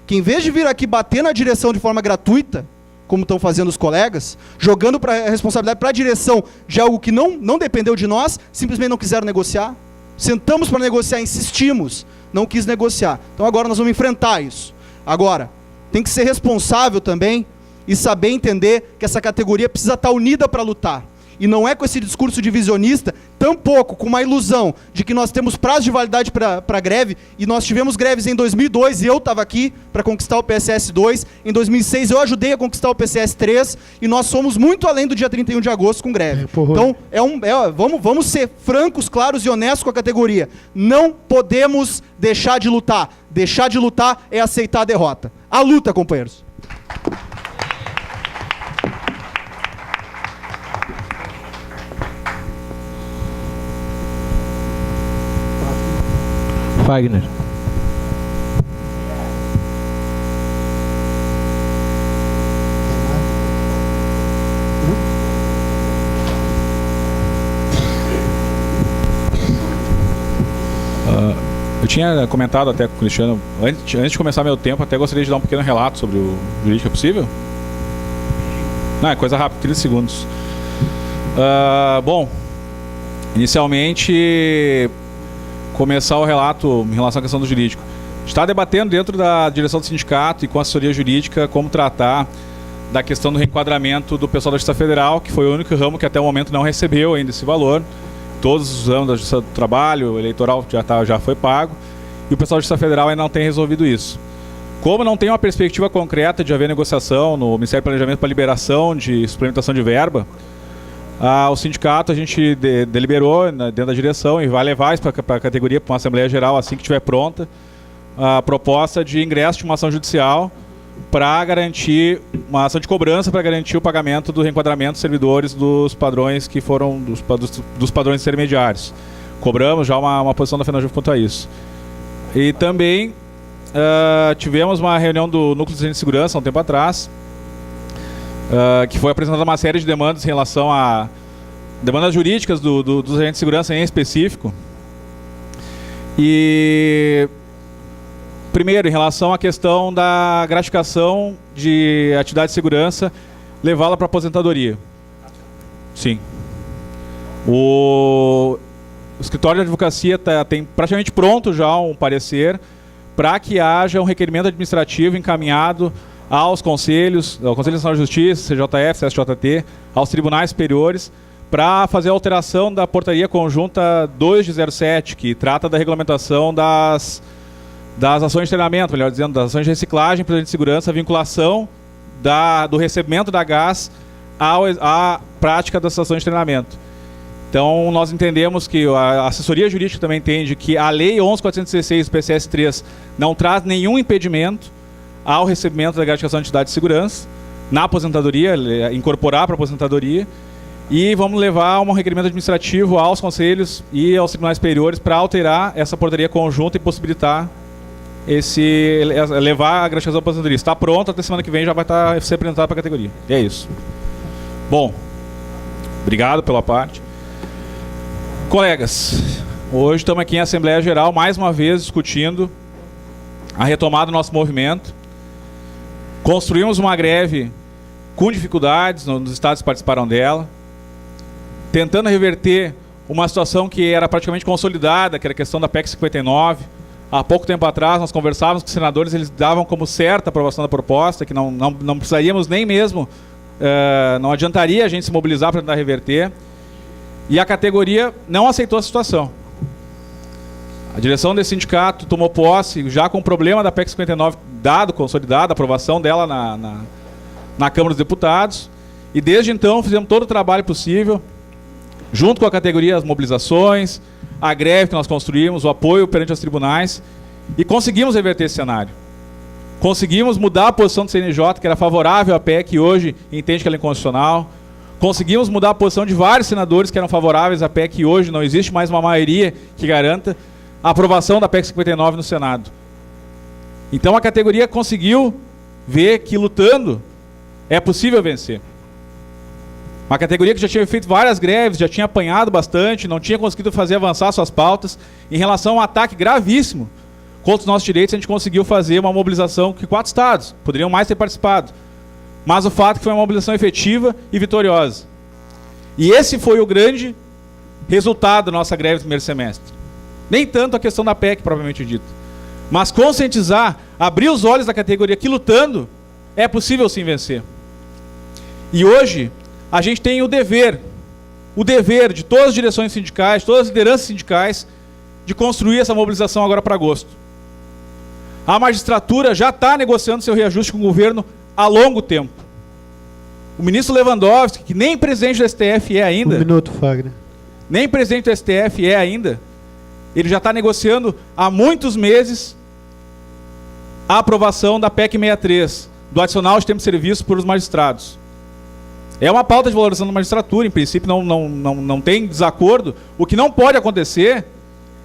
que, em vez de vir aqui bater na direção de forma gratuita, como estão fazendo os colegas, jogando a responsabilidade para a direção de algo que não dependeu de nós, simplesmente não quiseram negociar. Sentamos para negociar, insistimos, não quis negociar. Então agora nós vamos enfrentar isso. Agora, tem que ser responsável também e saber entender que essa categoria precisa estar unida para lutar. E não é com esse discurso divisionista, tampouco com uma ilusão de que nós temos prazo de validade para greve, e nós tivemos greves em 2002, e eu estava aqui para conquistar o PSS 2, em 2006 eu ajudei a conquistar o PSS 3, e nós somos muito além do dia 31 de agosto com greve. Então, vamos ser francos, claros e honestos com a categoria. Não podemos deixar de lutar. Deixar de lutar é aceitar a derrota. A luta, companheiros. Fagner. Eu tinha comentado até com o Cristiano, antes de começar meu tempo, até gostaria de dar um pequeno relato sobre o jurídico. É possível? Não, é coisa rápida, 30 segundos. Bom, inicialmente, começar o relato em relação à questão do jurídico. A gente está debatendo dentro da direção do sindicato e com a assessoria jurídica como tratar da questão do reenquadramento do pessoal da Justiça Federal, que foi o único ramo que até o momento não recebeu ainda esse valor. Todos os ramos da Justiça do Trabalho, o eleitoral já foi pago, e o pessoal da Justiça Federal ainda não tem resolvido isso. Como não tem uma perspectiva concreta de haver negociação no Ministério do Planejamento para liberação de suplementação de verba, o sindicato a gente deliberou dentro da direção e vai levar isso para a categoria, para uma Assembleia Geral, assim que estiver pronta, a proposta de ingresso de uma ação judicial para garantir uma ação de cobrança para garantir o pagamento do reenquadramento dos servidores dos padrões que foram dos padrões intermediários. Cobramos já uma posição da FENAJUF quanto a isso. E também tivemos uma reunião do Núcleo de Segurança há um tempo atrás, que foi apresentada uma série de demandas em relação a demandas jurídicas dos agentes de segurança em específico. E primeiro, em relação à questão da gratificação de atividade de segurança, levá-la para a aposentadoria. Sim. O escritório de advocacia tem praticamente pronto já um parecer para que haja um requerimento administrativo encaminhado aos conselhos, ao Conselho Nacional de Justiça, CJF, CSJT, aos tribunais superiores, para fazer a alteração da portaria conjunta 2 de 07, que trata da regulamentação das ações de treinamento, melhor dizendo, das ações de reciclagem para de segurança, a vinculação do recebimento da gás à prática das ações de treinamento. Então, nós entendemos que a assessoria jurídica também entende que a Lei 11.416 do PSS 3 não traz nenhum impedimento ao recebimento da gratificação de atividade de segurança na aposentadoria, incorporar para a aposentadoria, e vamos levar um requerimento administrativo aos conselhos e aos tribunais superiores para alterar essa portaria conjunta e possibilitar levar a gratificação para a aposentadoria. Está pronto, até semana que vem já vai ser apresentado para a categoria. E é isso. Bom, obrigado pela parte. Colegas, hoje estamos aqui em Assembleia Geral, mais uma vez discutindo a retomada do nosso movimento. Construímos uma greve com dificuldades, nos estados que participaram dela, tentando reverter uma situação que era praticamente consolidada, que era a questão da PEC 59. Há pouco tempo atrás, nós conversávamos com os senadores, eles davam como certa a aprovação da proposta, que não precisaríamos nem mesmo, não adiantaria a gente se mobilizar para tentar reverter. E a categoria não aceitou a situação. A direção desse sindicato tomou posse já com o problema da PEC 59 consolidado, a aprovação dela na Câmara dos Deputados. E desde então fizemos todo o trabalho possível, junto com a categoria, as mobilizações, a greve que nós construímos, o apoio perante os tribunais, e conseguimos reverter esse cenário. Conseguimos mudar a posição do CNJ, que era favorável à PEC, e hoje entende que ela é inconstitucional. Conseguimos mudar a posição de vários senadores que eram favoráveis à PEC, e hoje não existe mais uma maioria que garanta a aprovação da PEC 59 no Senado. Então a categoria conseguiu ver que lutando é possível vencer. Uma categoria que já tinha feito várias greves, já tinha apanhado bastante, não tinha conseguido fazer avançar suas pautas. Em relação a um ataque gravíssimo contra os nossos direitos, a gente conseguiu fazer uma mobilização que 4 estados poderiam mais ter participado. Mas o fato é que foi uma mobilização efetiva e vitoriosa. E esse foi o grande resultado da nossa greve do primeiro semestre. Nem tanto a questão da PEC, propriamente dita. Mas conscientizar, abrir os olhos da categoria que lutando, é possível sim vencer. E hoje, a gente tem o dever o dever de todas as direções sindicais, todas as lideranças sindicais, de construir essa mobilização agora para agosto. A magistratura já está negociando seu reajuste com o governo há longo tempo. O ministro Lewandowski, que nem presidente do STF é ainda... Um minuto, Fagner. Nem presidente do STF é ainda, ele já está negociando há muitos meses a aprovação da PEC 63, do adicional de tempo de serviço por os magistrados. É uma pauta de valorização da magistratura, em princípio não tem desacordo. O que não pode acontecer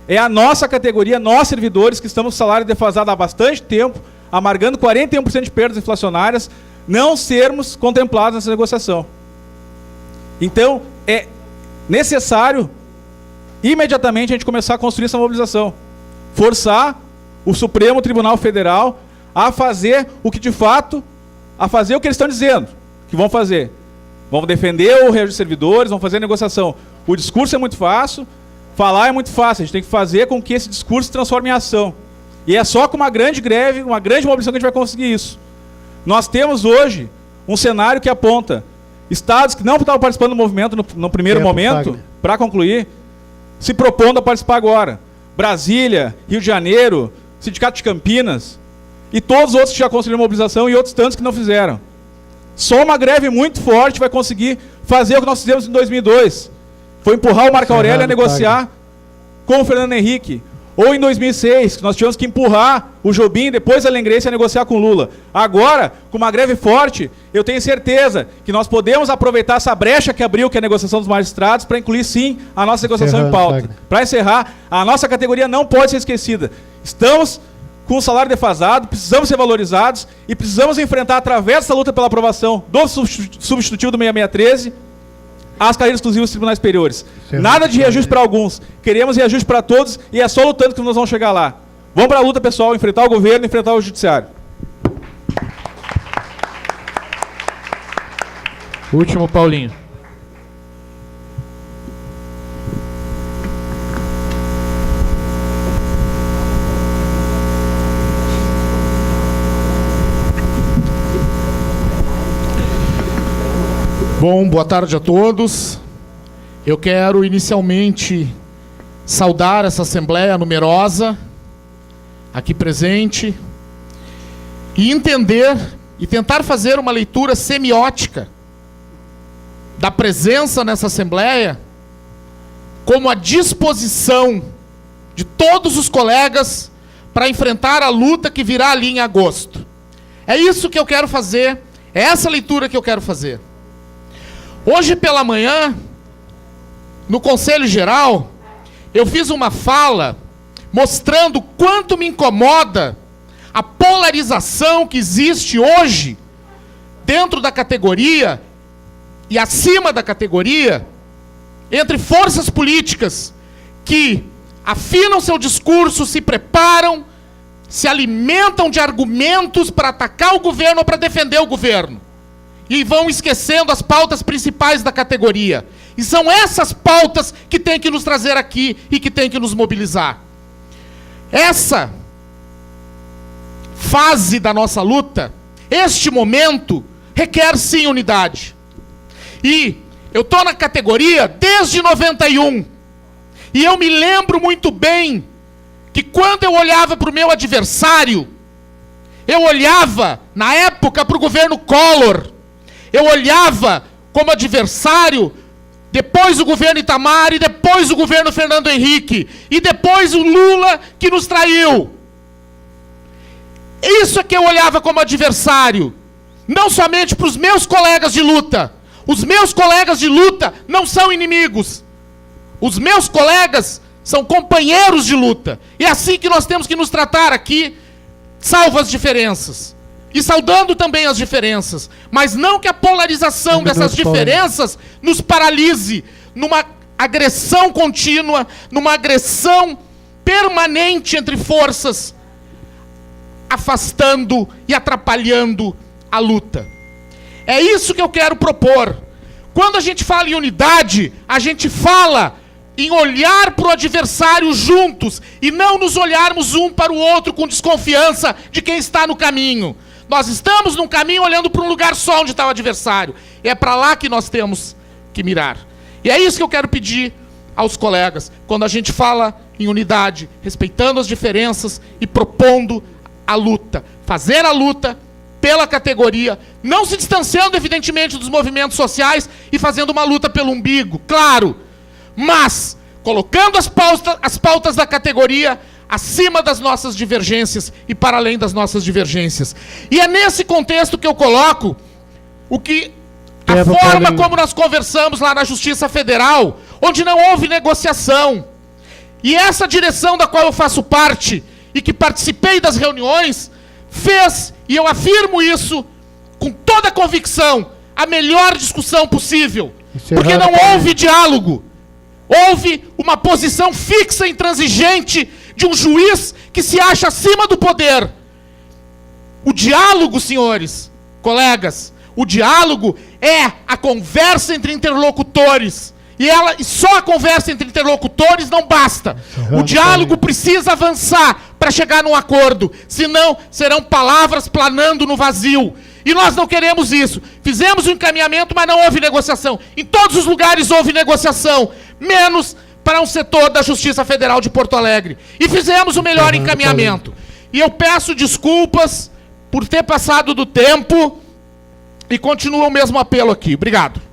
é a nossa categoria, nós servidores, que estamos com salário defasado há bastante tempo, amargando 41% de perdas inflacionárias, não sermos contemplados nessa negociação. Então, é necessário, imediatamente, a gente começar a construir essa mobilização. Forçar o Supremo Tribunal Federal a fazer o que, de fato, a fazer o que eles estão dizendo que vão fazer. Vão defender o reajuste de servidores, vão fazer a negociação. O discurso é muito fácil, falar é muito fácil. A gente tem que fazer com que esse discurso se transforme em ação. E é só com uma grande greve, uma grande mobilização que a gente vai conseguir isso. Nós temos hoje um cenário que aponta estados que não estavam participando do movimento no primeiro momento, para concluir, se propondo a participar agora. Brasília, Rio de Janeiro, Sindicato de Campinas e todos os outros que já construíram mobilização e outros tantos que não fizeram. Só uma greve muito forte vai conseguir fazer o que nós fizemos em 2002. Foi empurrar o Marco Aurélio a negociar com o Fernando Henrique. Ou em 2006, que nós tivemos que empurrar o Jobim e depois a Lengrência a negociar com o Lula. Agora, com uma greve forte, eu tenho certeza que nós podemos aproveitar essa brecha que abriu, que é a negociação dos magistrados, para incluir sim a nossa negociação em pauta. Para encerrar, a nossa categoria não pode ser esquecida. Estamos com o salário defasado, precisamos ser valorizados e precisamos enfrentar, através dessa luta pela aprovação do substitutivo do 6613, as carreiras exclusivas dos tribunais superiores. Nada de reajuste para alguns. Queremos reajuste para todos e é só lutando que nós vamos chegar lá. Vamos para a luta, pessoal, enfrentar o governo, enfrentar o judiciário. Último, Paulinho. Bom, boa tarde a todos. Eu quero inicialmente saudar essa assembleia numerosa aqui presente e entender e tentar fazer uma leitura semiótica da presença nessa assembleia como a disposição de todos os colegas para enfrentar a luta que virá ali em agosto. É isso que eu quero fazer, é essa leitura que eu quero fazer. Hoje pela manhã, no Conselho Geral, eu fiz uma fala mostrando quanto me incomoda a polarização que existe hoje dentro da categoria e acima da categoria entre forças políticas que afinam seu discurso, se preparam, se alimentam de argumentos para atacar o governo ou para defender o governo. E vão esquecendo as pautas principais da categoria. E são essas pautas que tem que nos trazer aqui e que tem que nos mobilizar. Essa fase da nossa luta, este momento, requer sim unidade. E eu estou na categoria desde 91. E eu me lembro muito bem que quando eu olhava para o meu adversário, eu olhava, na época, para o governo Collor. Eu olhava como adversário, depois o governo Itamar, e depois o governo Fernando Henrique, e depois o Lula que nos traiu. Isso é que eu olhava como adversário, não somente para os meus colegas de luta. Os meus colegas de luta não são inimigos. Os meus colegas são companheiros de luta. E é assim que nós temos que nos tratar aqui, salvo as diferenças. E saudando também as diferenças, mas não que a polarização dessas diferenças nos paralise numa agressão contínua, numa agressão permanente entre forças, afastando e atrapalhando a luta. É isso que eu quero propor. Quando a gente fala em unidade, a gente fala em olhar para o adversário juntos e não nos olharmos um para o outro com desconfiança de quem está no caminho. Nós estamos num caminho olhando para um lugar só onde está o adversário. É para lá que nós temos que mirar. E é isso que eu quero pedir aos colegas, quando a gente fala em unidade, respeitando as diferenças e propondo a luta. Fazer a luta pela categoria, não se distanciando, evidentemente, dos movimentos sociais e fazendo uma luta pelo umbigo, claro, mas colocando as pautas da categoria acima das nossas divergências e para além das nossas divergências. E é nesse contexto que eu coloco a forma como nós conversamos lá na Justiça Federal, onde não houve negociação. E essa direção da qual eu faço parte e que participei das reuniões, fez, e eu afirmo isso com toda a convicção, a melhor discussão possível. Porque não houve diálogo. Houve uma posição fixa e intransigente de um juiz que se acha acima do poder. O diálogo, senhores, colegas, o diálogo é a conversa entre interlocutores. E só a conversa entre interlocutores não basta. O diálogo precisa avançar para chegar num acordo. Senão, serão palavras planando no vazio. E nós não queremos isso. Fizemos um encaminhamento, mas não houve negociação. Em todos os lugares houve negociação. Menos para um setor da Justiça Federal de Porto Alegre. E fizemos o melhor encaminhamento. E eu peço desculpas por ter passado do tempo e continuo o mesmo apelo aqui. Obrigado.